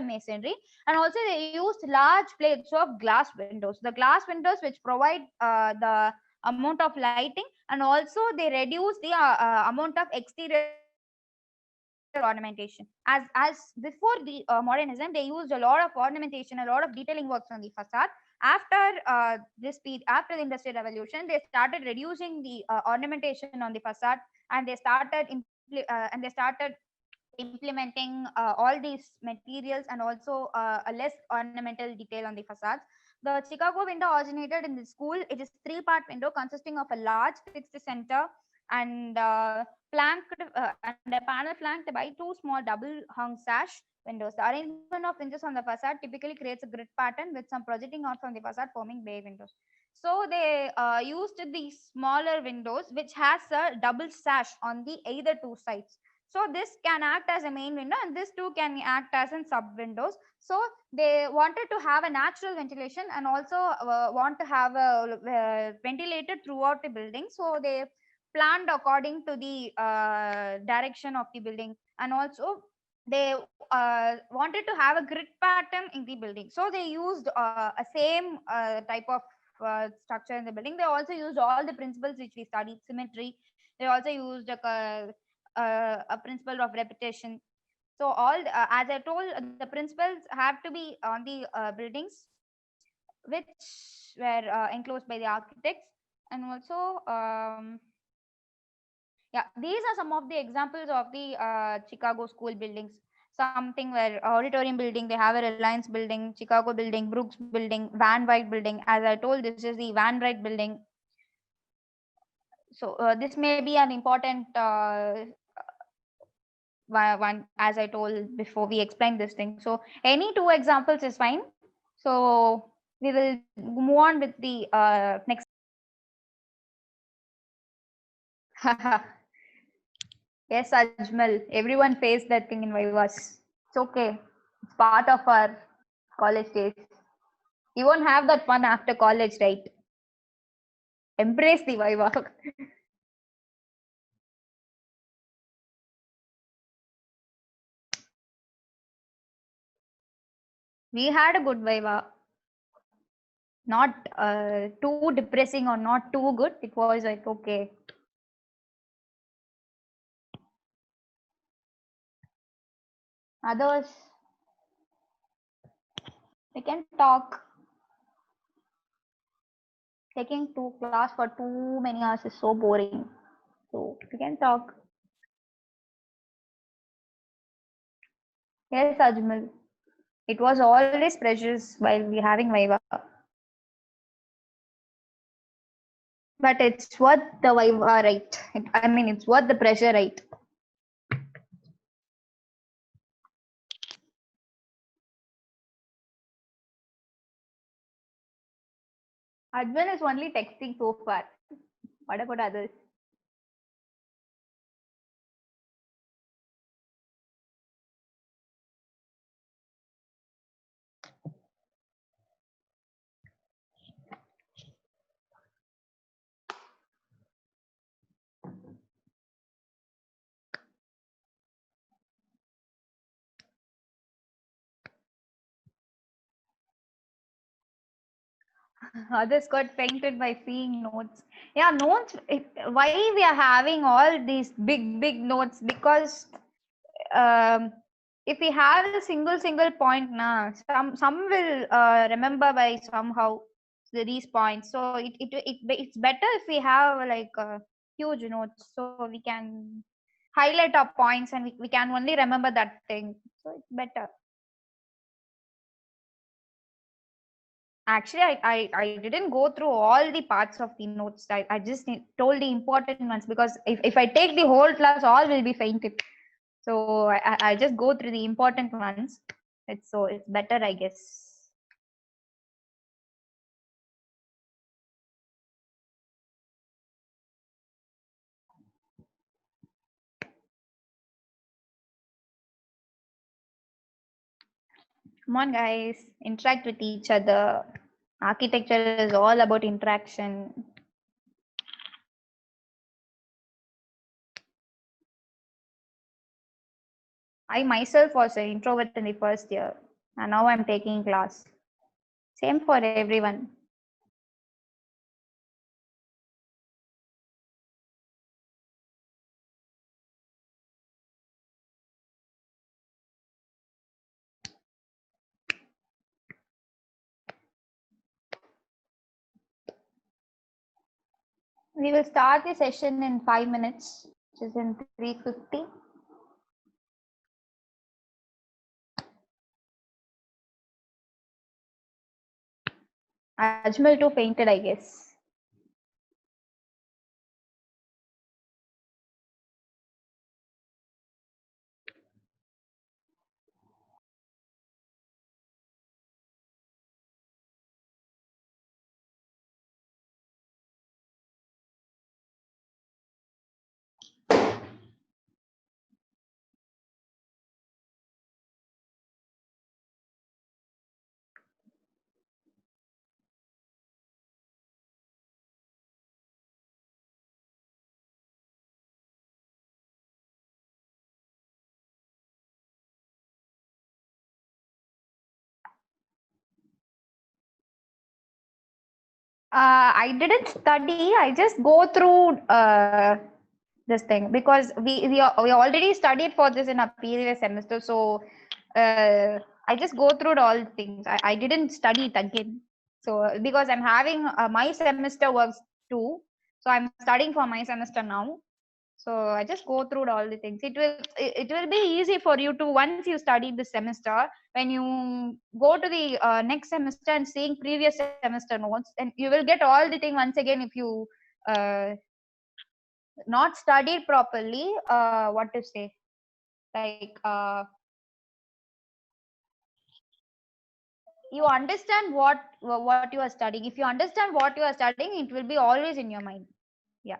masonry, and also they used large plates of glass windows. The glass windows which provide the amount of lighting, and also they reduce the amount of exterior ornamentation. As before the modernism, they used a lot of ornamentation, a lot of detailing works on the facade. After after the industrial revolution, they started reducing the ornamentation on the facade, and they started implementing all these materials, and also a less ornamental detail on the facades. The Chicago window originated in the school. It is three-part window consisting of a large fixed center and and a panel flanked by two small double-hung sash windows. The arrangement of hinges on the facade typically creates a grid pattern with some projecting out from the facade, forming bay windows. So they used these smaller windows which has a double sash on the either two sides. So this can act as a main window, and this too can act as in sub windows. So they wanted to have a natural ventilation, and also want to have a ventilated throughout the building. So they planned according to the direction of the building, and also they wanted to have a grid pattern in the building. So they used a same type of structure in the building. They also used all the principles which we studied: symmetry. They also used a principle of repetition. So as I told, the principles have to be on the buildings which were enclosed by the architects. And also yeah, these are some of the examples of the Chicago school buildings. Something where auditorium building, they have a Reliance building, Chicago building, Brooks building, Van Wyck building. As I told, this is the Van Wyck building. So this may be an important one, as I told before we explained this thing. So any two examples is fine. So we will move on with the next. Yes, Ajmal. Everyone faced that thing in Vivas. It's okay. It's part of our college days. You won't have that fun after college, right? Embrace the Viva. We had a good viva. Not too depressing or not too good. It was like okay. Others, we can talk. Taking two class for too many hours is so boring. So we can talk. Yes, Ajmal. It was always precious while we having viva. But it's worth the viva, right? I mean, it's worth the pressure, right? Ajmal is only texting so far. What about others? Others got fainted by seeing notes. Yeah, notes. Why we are having all these big notes? Because um, if we have a single point, na some will remember by somehow these points. So it's better if we have like huge notes, so we can highlight our points and we can only remember that thing. So it's better. Actually, I didn't go through all the parts of the notes. I just told the important ones because if I take the whole class, all will be fainted. So I just go through the important ones. It's better, I guess. Come on, guys, interact with each other. Architecture is all about interaction. I myself was an introvert in the first year, and now I'm taking class. Same for everyone. We will start the session in 5 minutes, which is in 3:50. Ajmal too fainted, I guess. I didn't study. I just go through this thing because we already studied for this in a previous semester. So I just go through all the things. I didn't study it again. So because I'm having my semester works too. So I'm studying for my semester now. So I just go through all the things. It will be easy for you to once you study this semester. When you go to the next semester and seeing previous semester notes, and you will get all the thing once again if you uh, not studied properly. What to say? Like you understand what you are studying. If you understand what you are studying, it will be always in your mind. Yeah.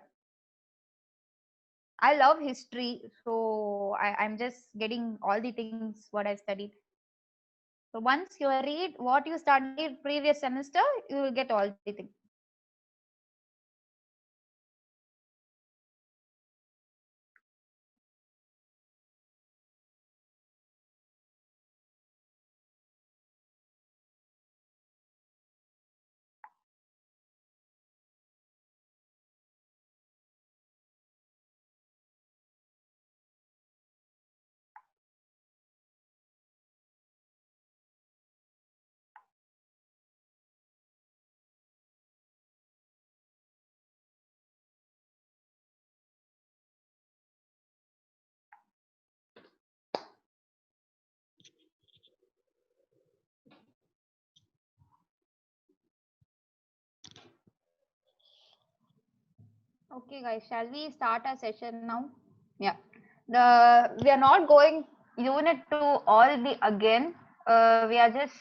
I love history, so I'm just getting all the things what I studied. So once you read what you studied previous semester, you will get all the things. Okay, guys, shall we start our session now? Yeah. We are not going unit to all the again. We are just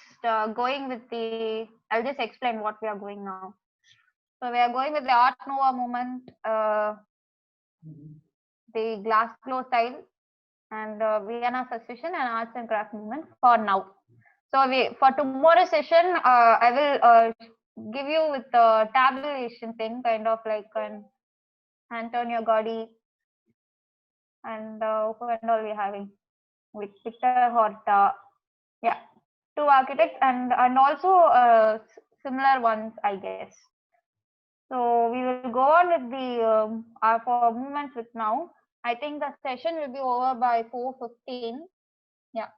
going with the. I'll just explain what we are going now. So we are going with the Art Nova movement, the glass glow style, and Vienna Succession and arts and craft movement for now. So we for tomorrow's session, I will give you with the tabulation thing, kind of like an Antonio Gaudi and who and all we having with Victor Horta. Yeah, two architects and also similar ones, I guess. So we will go on with the for movements with now. I think the session will be over by 4:15. Yeah,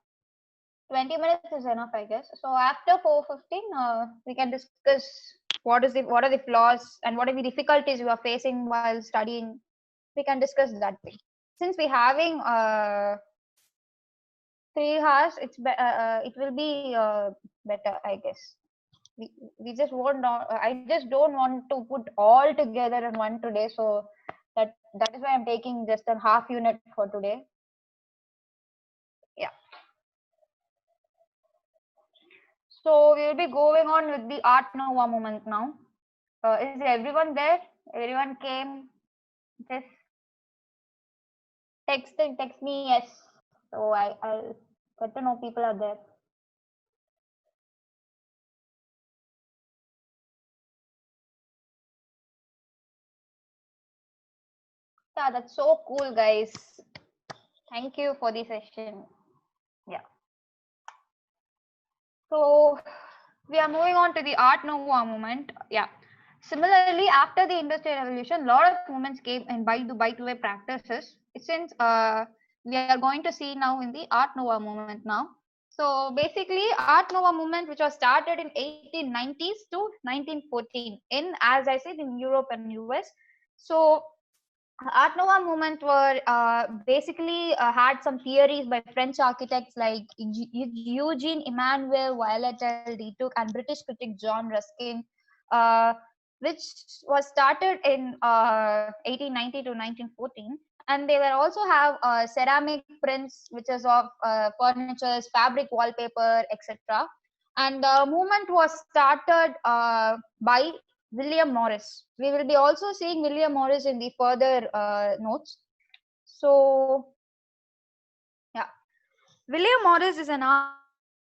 20 minutes is enough, I guess. So after 4:15, we can discuss what are the flaws and what are the difficulties you are facing while studying. We can discuss that thing. Since we having 3 hours, it will be better, I guess. We just won't know. I just don't want to put all together in one today, so that is why I'm taking just a half unit for today. Yeah. So we'll be going on with the Art Nova movement now. Is everyone there? Everyone came. Just text me yes. So I'll get to know people are there. Yeah, that's so cool, guys. Thank you for the session. Yeah. So we are moving on to the Art Nouveau movement. Yeah. Similarly, after the Industrial Revolution, a lot of movements came in by-to-way practices. Since we are going to see now in the Art Nouveau movement now. So basically, Art Nouveau movement, which was started in 1890s to 1914 in, as I said, in Europe and US. So Art Nouveau movement were basically had some theories by French architects like Eugene Emmanuel, Violetel, Detouk, and British critic John Ruskin, uh, which was started in 1890 to 1914. And they will also have ceramic prints, which is of furnitures, fabric wallpaper, etc. And the movement was started by William Morris. We will be also seeing William Morris in the further notes. So, yeah, William Morris is an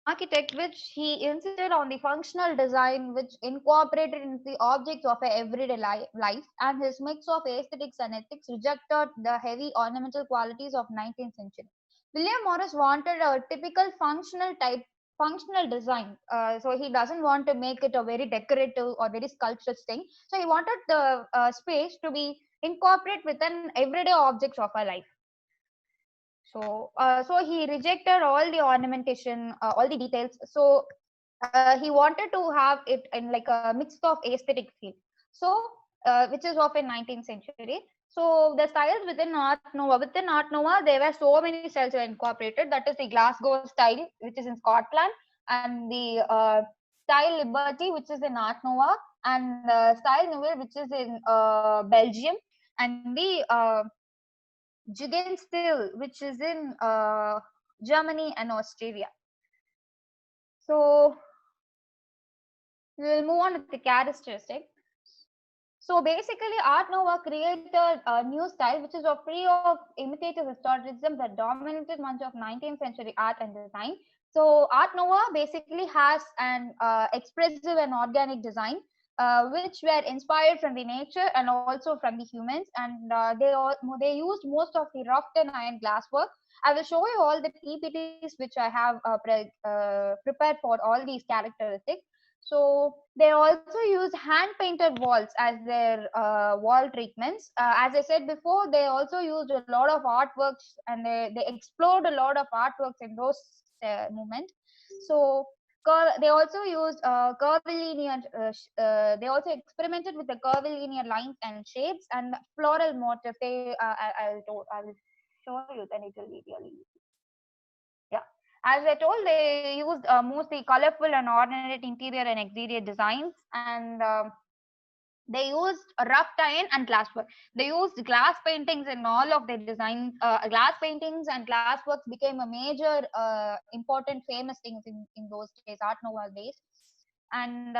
architect which he insisted on the functional design which incorporated into the objects of a everyday life, and his mix of aesthetics and ethics rejected the heavy ornamental qualities of 19th century. William Morris wanted a typical functional design. So he doesn't want to make it a very decorative or very sculptured thing. So he wanted the space to be incorporate within everyday objects of our life. So he rejected all the ornamentation, all the details. So he wanted to have it in like a mix of aesthetic feel. So which is of in 19th century. So the styles within Art Nouveau, there were so many styles were incorporated. That is the Glasgow style, which is in Scotland, and the style Liberty, which is in Art Nouveau, and style Nouvelle, which is in Belgium, and the Jugendstil, which is in Germany and Australia. So we will move on with the characteristic. So basically, Art Nouveau created a new style which is free of imitative historicism that dominated much of 19th century art and design. So Art Nouveau basically has an expressive and organic design, which were inspired from the nature and also from the humans, and they used most of the rough and iron glasswork. I will show you all the PPTs which I have prepared for all these characteristics. So they also use hand painted walls as their wall treatments. As I said before, they also used a lot of artworks, and they explored a lot of artworks in those movements. So they also used curvilinear. They also experimented with the curvilinear lines and shapes and floral motif. I will show you, then it will be really easy. Yeah. As I told, they used mostly colorful and ornate interior and exterior designs, and They used rough iron and glasswork. They used glass paintings in all of their designs. Glass paintings and glassworks became a major important famous things in those days, Art Nouveau days. And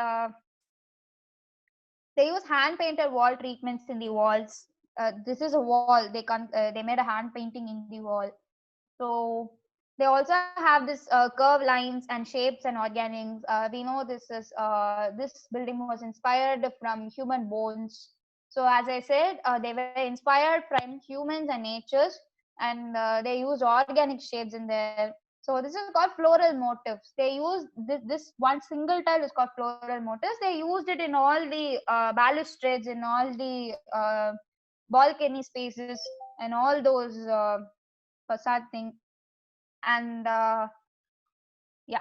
they use hand painted wall treatments in the walls. This is a wall. They made a hand painting in the wall. So they also have this curved lines and shapes and organics. We know this building was inspired from human bones. So as I said, they were inspired from humans and natures, and they used organic shapes in there. So this is called floral motifs. They use this one single tile is called floral motifs. They used it in all the balustrades, in all the balcony spaces, and all those facade thing. And yeah,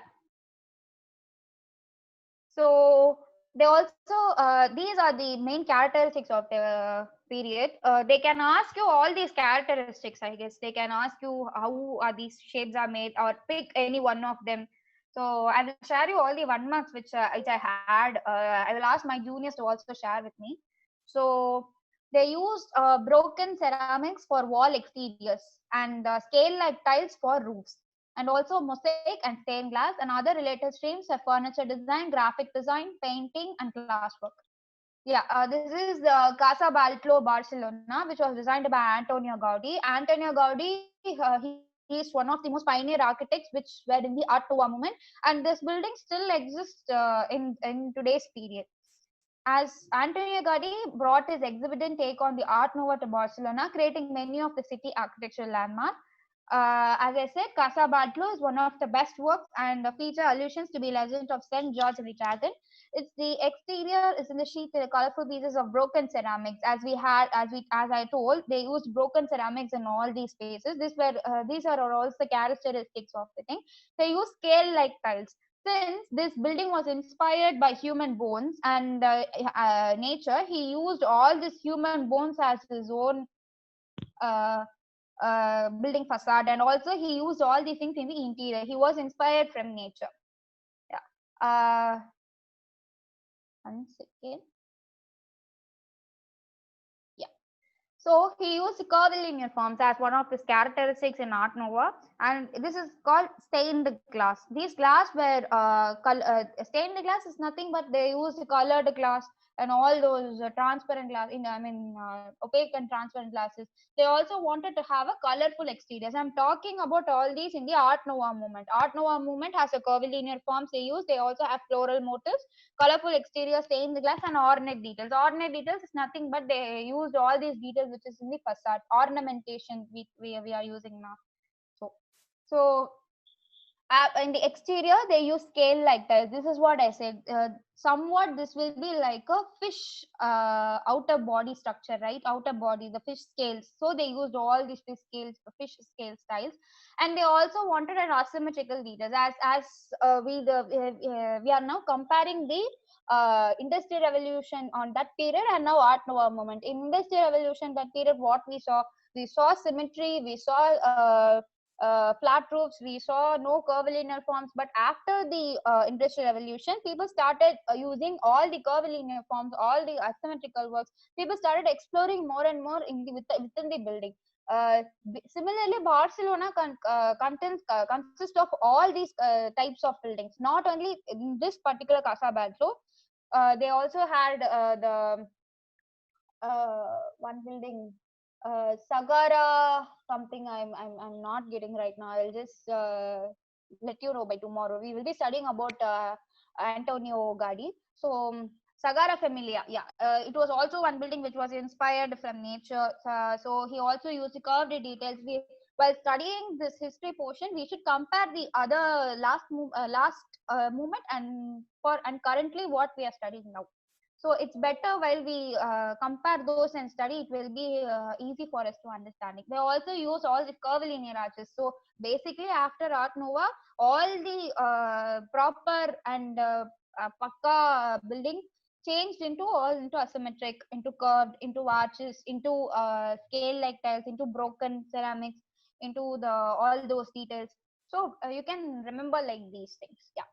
so they also these are the main characteristics of the period. They can ask you all these characteristics, I guess. They can ask you how are these shapes are made, or pick any one of them. So I will share you all the 1 marks which I had. I will ask my juniors to also share with me. So they used broken ceramics for wall exteriors, and scale like tiles for roofs, and also mosaic and stained glass, and other related streams are furniture design, graphic design, painting, and glasswork. Yeah, this is the Casa Baltlo, Barcelona, which was designed by Antonio Gaudi. Antonio Gaudi, he is one of the most pioneer architects which were in the Art Nouveau movement, and this building still exists in today's period. As Antonio Gaudi brought his exhibiting take on the Art Nouveau to Barcelona, creating many of the city architectural landmarks. As I said, Casa Batlló is one of the best works and feature allusions to the legend of Saint George the Dragon. It's the exterior is in the sheet colorful pieces of broken ceramics. As I told, they used broken ceramics in all these spaces. These are also the characteristics of the thing. They use scale like tiles. Since this building was inspired by human bones and nature, he used all these human bones as his own uh, building facade, and also he used all these things in the interior. He was inspired from nature. Yeah. 1 second. Yeah. So he used curvilinear forms as one of his characteristics in Art Nouveau, and this is called stained glass. These glass were stained glass is nothing but they used colored glass and all those transparent glass. Opaque and transparent glasses. They also wanted to have a colorful exterior. So I'm talking about all these in the Art Nouveau movement. Art Nouveau movement has a curvilinear forms they use. They also have floral motifs, colorful exterior, stained glass, and ornate details. Ornate details is nothing but they used all these details which is in the facade. Ornamentation we are using now. So in the exterior they use scale like tiles. This is what I said. Somewhat this will be like a fish outer body structure, right? Outer body, the fish scales. So they used all these fish scale styles, and they also wanted an asymmetrical details. We are now comparing the industrial revolution on that period and now Art Nouveau moment. In industrial revolution, that period, what we saw symmetry, we saw flat roofs, we saw no curvilinear forms. But after the industrial revolution, people started using all the curvilinear forms, all the asymmetrical works. People started exploring more and more within the building. Similarly, Barcelona consists of all these types of buildings, not only in this particular Casa Batlló. They also had the one building, Sagara something. I'm not getting right now. I'll just let you know by tomorrow. We will be studying about Antonio Gaudi. So Sagara Familia, yeah, it was also one building which was inspired from nature. So he also used the curved details. While studying this history portion, we should compare the other last movement and currently what we are studying now. So it's better while we compare those and study, it will be easy for us to understand it. They also use all the curvilinear arches. So basically after Art Nouveau, all the proper and pakka building changed into asymmetric, into curved, into arches, into scale like tiles, into broken ceramics, into the all those details. So you can remember like these things. Yeah.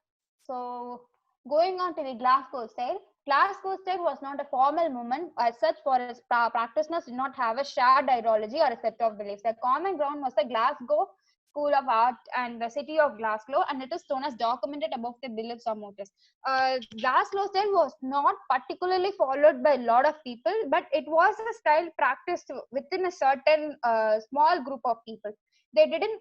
So going on to the Glasgow style. Glasgow style was not a formal movement as such, for its practitioners did not have a shared ideology or a set of beliefs. The common ground was the Glasgow School of Art and the city of Glasgow, and it is shown as documented above the beliefs or motives. Glasgow style was not particularly followed by a lot of people, but it was a style practiced within a certain small group of people. They didn't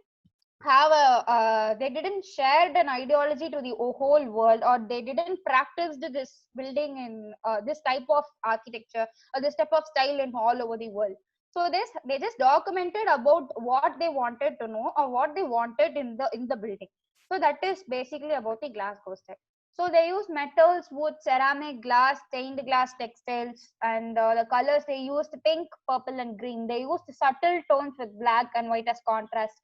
have they didn't share an ideology to the whole world, or they didn't practice this building in this type of architecture or this type of style in all over the world. So they just documented about what they wanted to know or what they wanted in the building. So that is basically about the Glasgow style. So they use metals, wood, ceramic, glass, stained glass textiles, and the colors they used pink, purple, and green. They used subtle tones with black and white as contrast.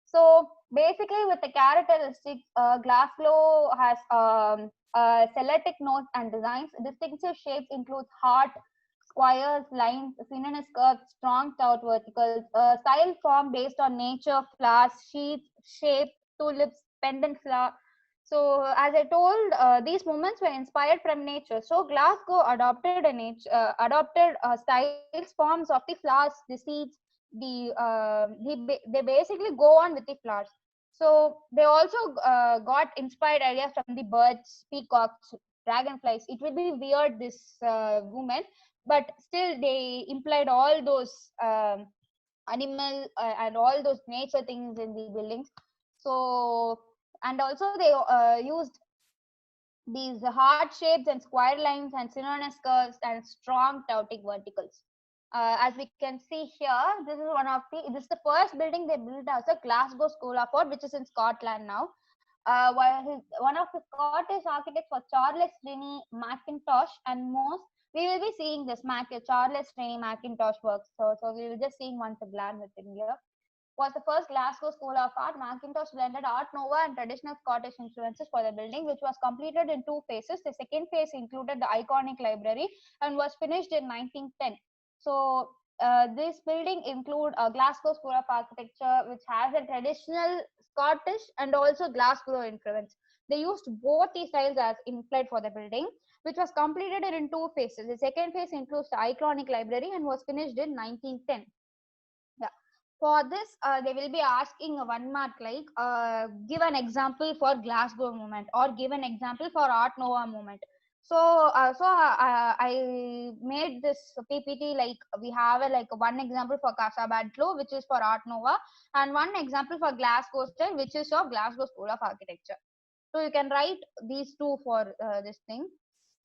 So basically, with the characteristics, Glasgow has syllabic notes and designs. Distinctive shapes include heart, squares, lines, synonymous curves, strong taut verticals. Style form based on nature, flowers, sheets, shape, tulips, pendant flower. So as I told, these movements were inspired from nature. So Glasgow adopted adopted styles, forms of the flowers, the seeds, they basically go on with the flowers. So they also got inspired ideas from the birds, peacocks, dragonflies. It will be weird, this woman, but still they implied all those animal and all those nature things in the buildings. So, and also they used these hard shapes and square lines and synonymous curves and strong tautic verticals. As we can see here, this is the first building they built as a Glasgow School of Art, which is in Scotland now. One of the Scottish architects was Charles Rennie Mackintosh, and most we will be seeing this Charles Rennie Mackintosh works. So we will just seeing once a glance at him here. Was the first Glasgow School of Art. Mackintosh blended Art Nouveau and traditional Scottish influences for the building, which was completed in 2 phases. The second phase included the iconic library and was finished in 1910. So this building include a Glasgow School of Architecture, which has a traditional Scottish and also Glasgow influence. They used both these styles as implied for the building, which was completed in 2 phases. The second phase includes the iconic library and was finished in 1910. For this, they will be asking a 1 mark, like give an example for Glasgow movement or give an example for Art Nouveau movement. So, I made this PPT, like we have like 1 example for Casa Batlló, which is for Art Nouveau, and 1 example for Glasgow style, which is of Glasgow School of Architecture. So you can write these 2 for this thing.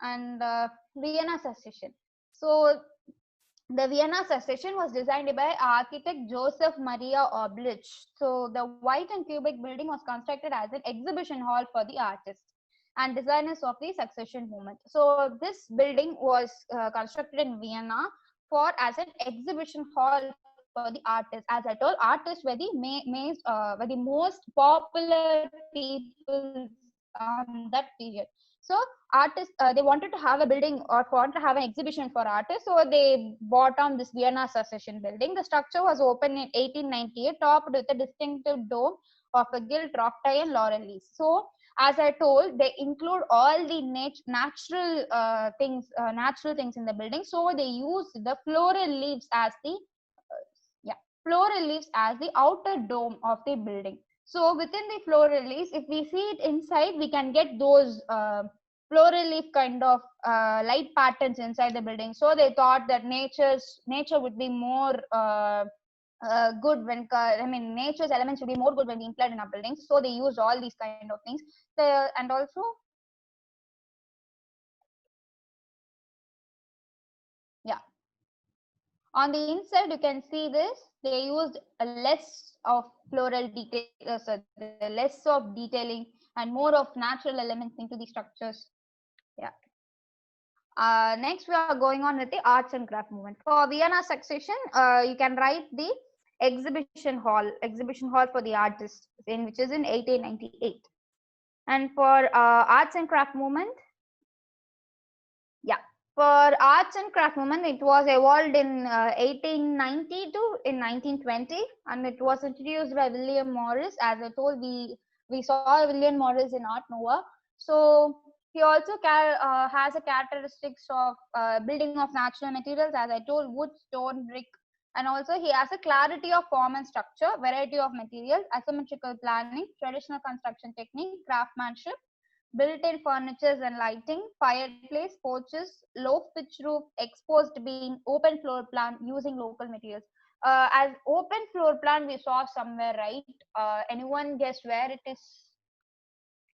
And Vienna Secession. So the Vienna Secession was designed by architect Joseph Maria Oblich. So the white and cubic building was constructed as an exhibition hall for the artists and designers of the Secession movement. So this building was constructed in Vienna for as an exhibition hall for the artists. As I told, artists were the most popular people that period. So artists, they wanted to have a building or wanted to have an exhibition for artists, so they bought on this Vienna Secession building. The structure was opened in 1898, topped with a distinctive dome of a gilt rock tie and laurel leaves. So as I told, they include all the natural things in the building. So they used the floral leaves as the outer dome of the building. So within the floral leaves, if we see it inside, we can get those floral leaf kind of light patterns inside the building. So they thought that nature would be more good when nature's elements would be more good when implied in our buildings. So they used all these kind of things. And also, on the inside, you can see this. They used a less of floral detail, less of detailing and more of natural elements into the structures. Next, we are going on with the arts and craft movement. For Vienna Secession, you can write the exhibition hall for the artists, which is in 1898. And for arts and craft movement, for arts and craft movement, it was evolved in 1890 to in 1920, and it was introduced by William Morris. As I told, we saw William Morris in Art Nouveau. So He also has a characteristics of building of natural materials, as I told, wood, stone, brick, and also he has a clarity of form and structure, variety of materials, asymmetrical planning, traditional construction technique, craftsmanship, built-in furnitures and lighting, fireplace, porches, low pitch roof, exposed beam, open floor plan using local materials. As open floor plan we saw somewhere, right? Anyone guess where it is?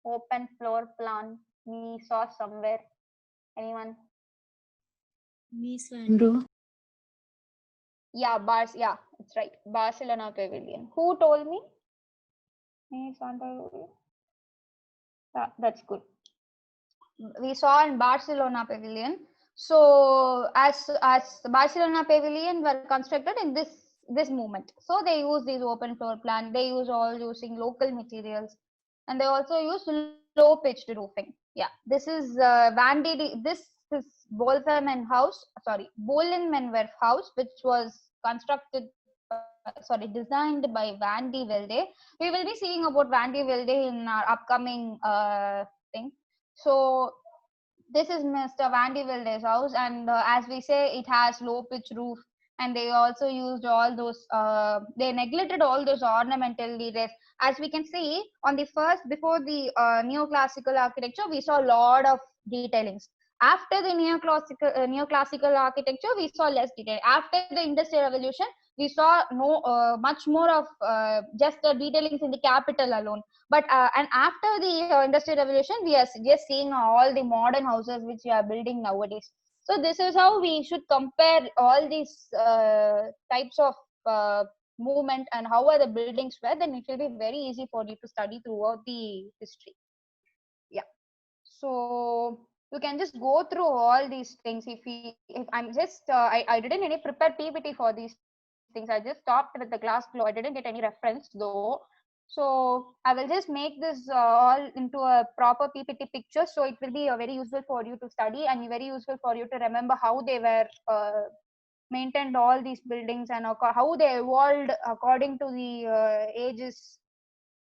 Open floor plan we saw somewhere. Anyone? Miss Andrew. Yeah, yeah, it's right. Barcelona Pavilion. Who told me? That's good. We saw in Barcelona Pavilion. So as Barcelona Pavilion were constructed in this movement, so they use these open floor plan. They use all using local materials, and they also use low pitched roofing. Yeah, this is Vandy. This is Bollenmann House. Sorry, Bollenmann House, which was constructed. Designed by Van de Velde. We will be seeing about Van de Velde in our upcoming thing. So this is Mr. Van de Velde's house, and as we say, it has low pitch roof, and they also used all those. They neglected all those ornamental details. As we can see on the first, before the neoclassical architecture, we saw a lot of detailings. After the neoclassical architecture, we saw less detail. After the Industrial Revolution, we saw much more of just the detailings in the capital alone. But and after the Industrial Revolution, we are just seeing all the modern houses which we are building nowadays. So this is how we should compare all these types of movement and how are the buildings were. Then it will be very easy for you to study throughout the history. Yeah. So you can just go through all these things. If I'm just I didn't any prepared PPT for these things. I just stopped with the class flow. I didn't get any reference though. So I will just make this all into a proper PPT picture. So it will be very useful for you to study and very useful for you to remember how they were maintained all these buildings and how they evolved according to the ages.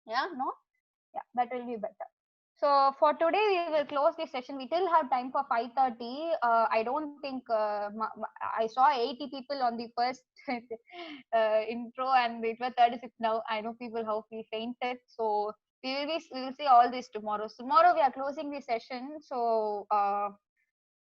Yeah, no? Yeah, that will be better. So for today, we will close this session. We still have time for 5:30. I don't think I saw 80 people on the first intro, and it was 36 now. I know people how we fainted. So we will see all this tomorrow. Tomorrow we are closing the session. So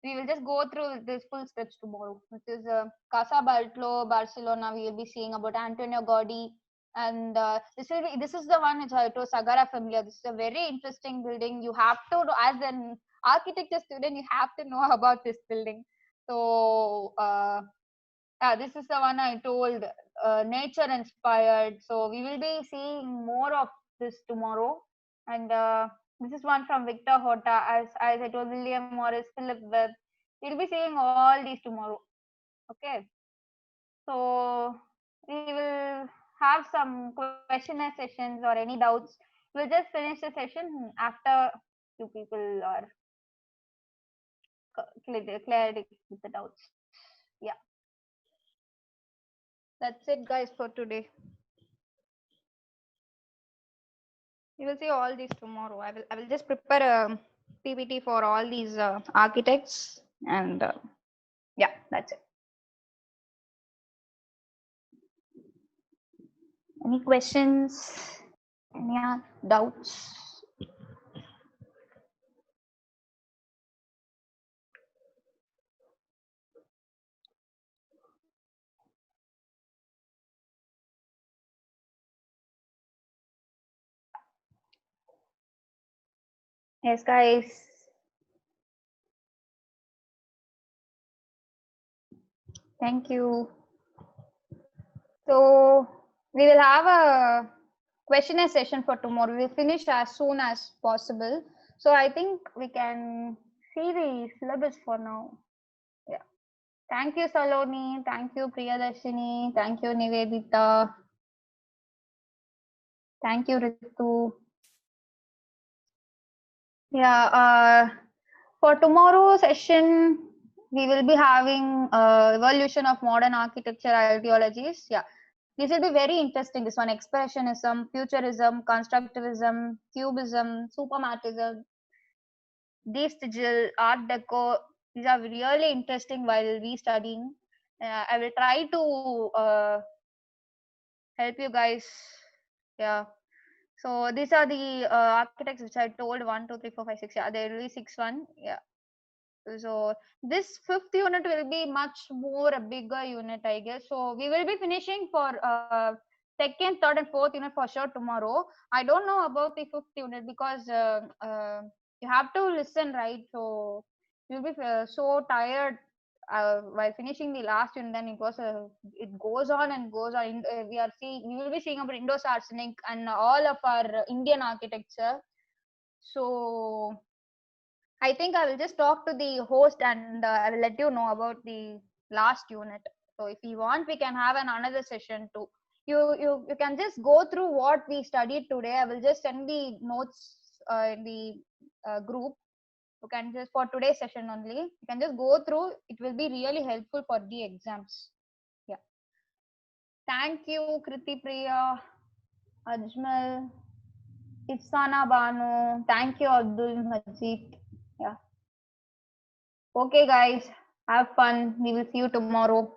we will just go through this full stretch tomorrow, which is Casa Bartolo, Barcelona. We will be seeing about Antonio Gaudi. And this is the one which I told Sagrada Familia. This is a very interesting building. You have to, as an architecture student, you have to know about this building. So this is the one I told, nature inspired. So we will be seeing more of this tomorrow. And this is one from Victor Horta, as I told, William Morris, Philip Webb. We'll be seeing all these tomorrow. Okay. So we will have some questionnaire sessions or any doubts. We'll just finish the session after you people are clarity with the doubts. Yeah. That's it, guys, for today. You will see all these tomorrow. I will just prepare a PPT for all these architects, and yeah, that's it. Any questions? Any doubts? Yes, guys. Thank you. So we will have a questionnaire session for tomorrow. We'll finish as soon as possible. So I think we can see the syllabus for now. Yeah. Thank you, Saloni. Thank you, Priyadarshini. Thank you, Nivedita. Thank you, Ritu. Yeah. For tomorrow's session, we will be having evolution of modern architecture ideologies. Yeah. This will be very interesting. This one, expressionism, futurism, constructivism, cubism, supermatism. Sigil, Art Deco. These are really interesting while we studying. I will try to help you guys. Yeah. So these are the architects which I told 1, 2, 3, 4, 5, 6. Yeah, there will be 6 1. Yeah. So this 5th unit will be much more a bigger unit, I guess. So we will be finishing for 2nd, 3rd, and 4th unit for sure tomorrow. I don't know about the 5th unit because you have to listen, right? So you'll be so tired while finishing the last unit. Then it goes on and goes on. We will be seeing about Indo-Saracenic and all of our Indian architecture. So I think I will just talk to the host and I will let you know about the last unit. So if you want, we can have another session too. You can just go through what we studied today. I will just send the notes in the group. You can just for today's session only. You can just go through. It will be really helpful for the exams. Yeah. Thank you, Kriti Priya, Ajmal, Itsana Banu. Thank you, Abdul Majid. Yeah. Okay, guys, have fun. We will see you tomorrow.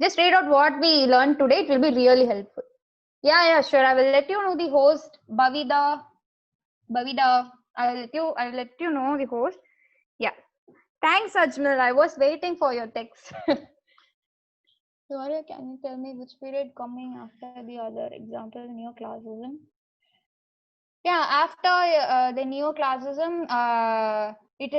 Just read out what we learned today. It will be really helpful. Yeah, sure. I will let you know the host, Bhavida. I will let you know the host. Yeah. Thanks, Ajmal. I was waiting for your text. Sorry, can you tell me which period coming after the other example neoclassicism? Yeah, after the neoclassicism, it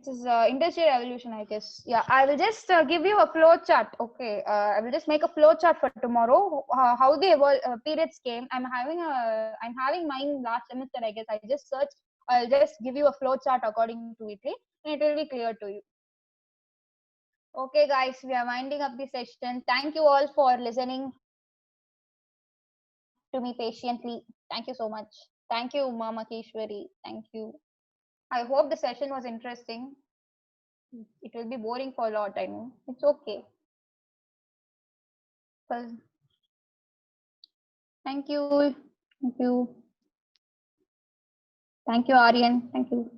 is industrial revolution, I guess. Yeah, I will just give you a flow chart. Okay, I will just make a flow chart for tomorrow. How the periods came. I'm having mine last semester. I guess I just searched. I'll just give you a flow chart according to it, and it will be clear to you. Okay, guys, we are winding up the session. Thank you all for listening to me patiently. Thank you so much. Thank you, Mama Keshwari. Thank you. I hope the session was interesting. It will be boring for a lot, I know. It's okay. Well, thank you. Thank you. Thank you, Aryan. Thank you.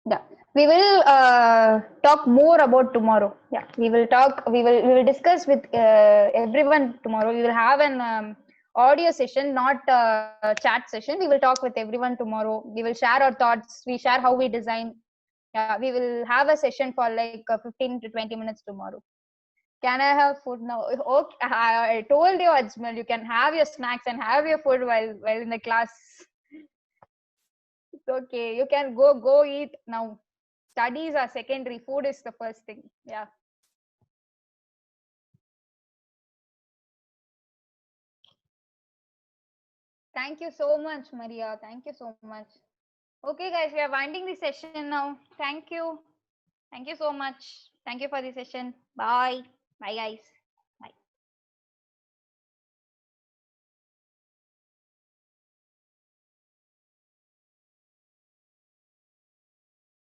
Yeah, we will talk more about tomorrow. Yeah, we will discuss with everyone tomorrow. We will have an audio session, not chat session. We will talk with everyone tomorrow. We will share our thoughts. We share how we design. Yeah, we will have a session for like 15 to 20 minutes tomorrow. Can I have food now? Okay, I told you, Ajmal, you can have your snacks and have your food while in the class. It's okay. You can go eat now. Studies are secondary. Food is the first thing. Yeah. Thank you so much, Maria. Thank you so much. Okay, guys, we are winding the session now. Thank you. Thank you so much. Thank you for the session. Bye. Bye, guys.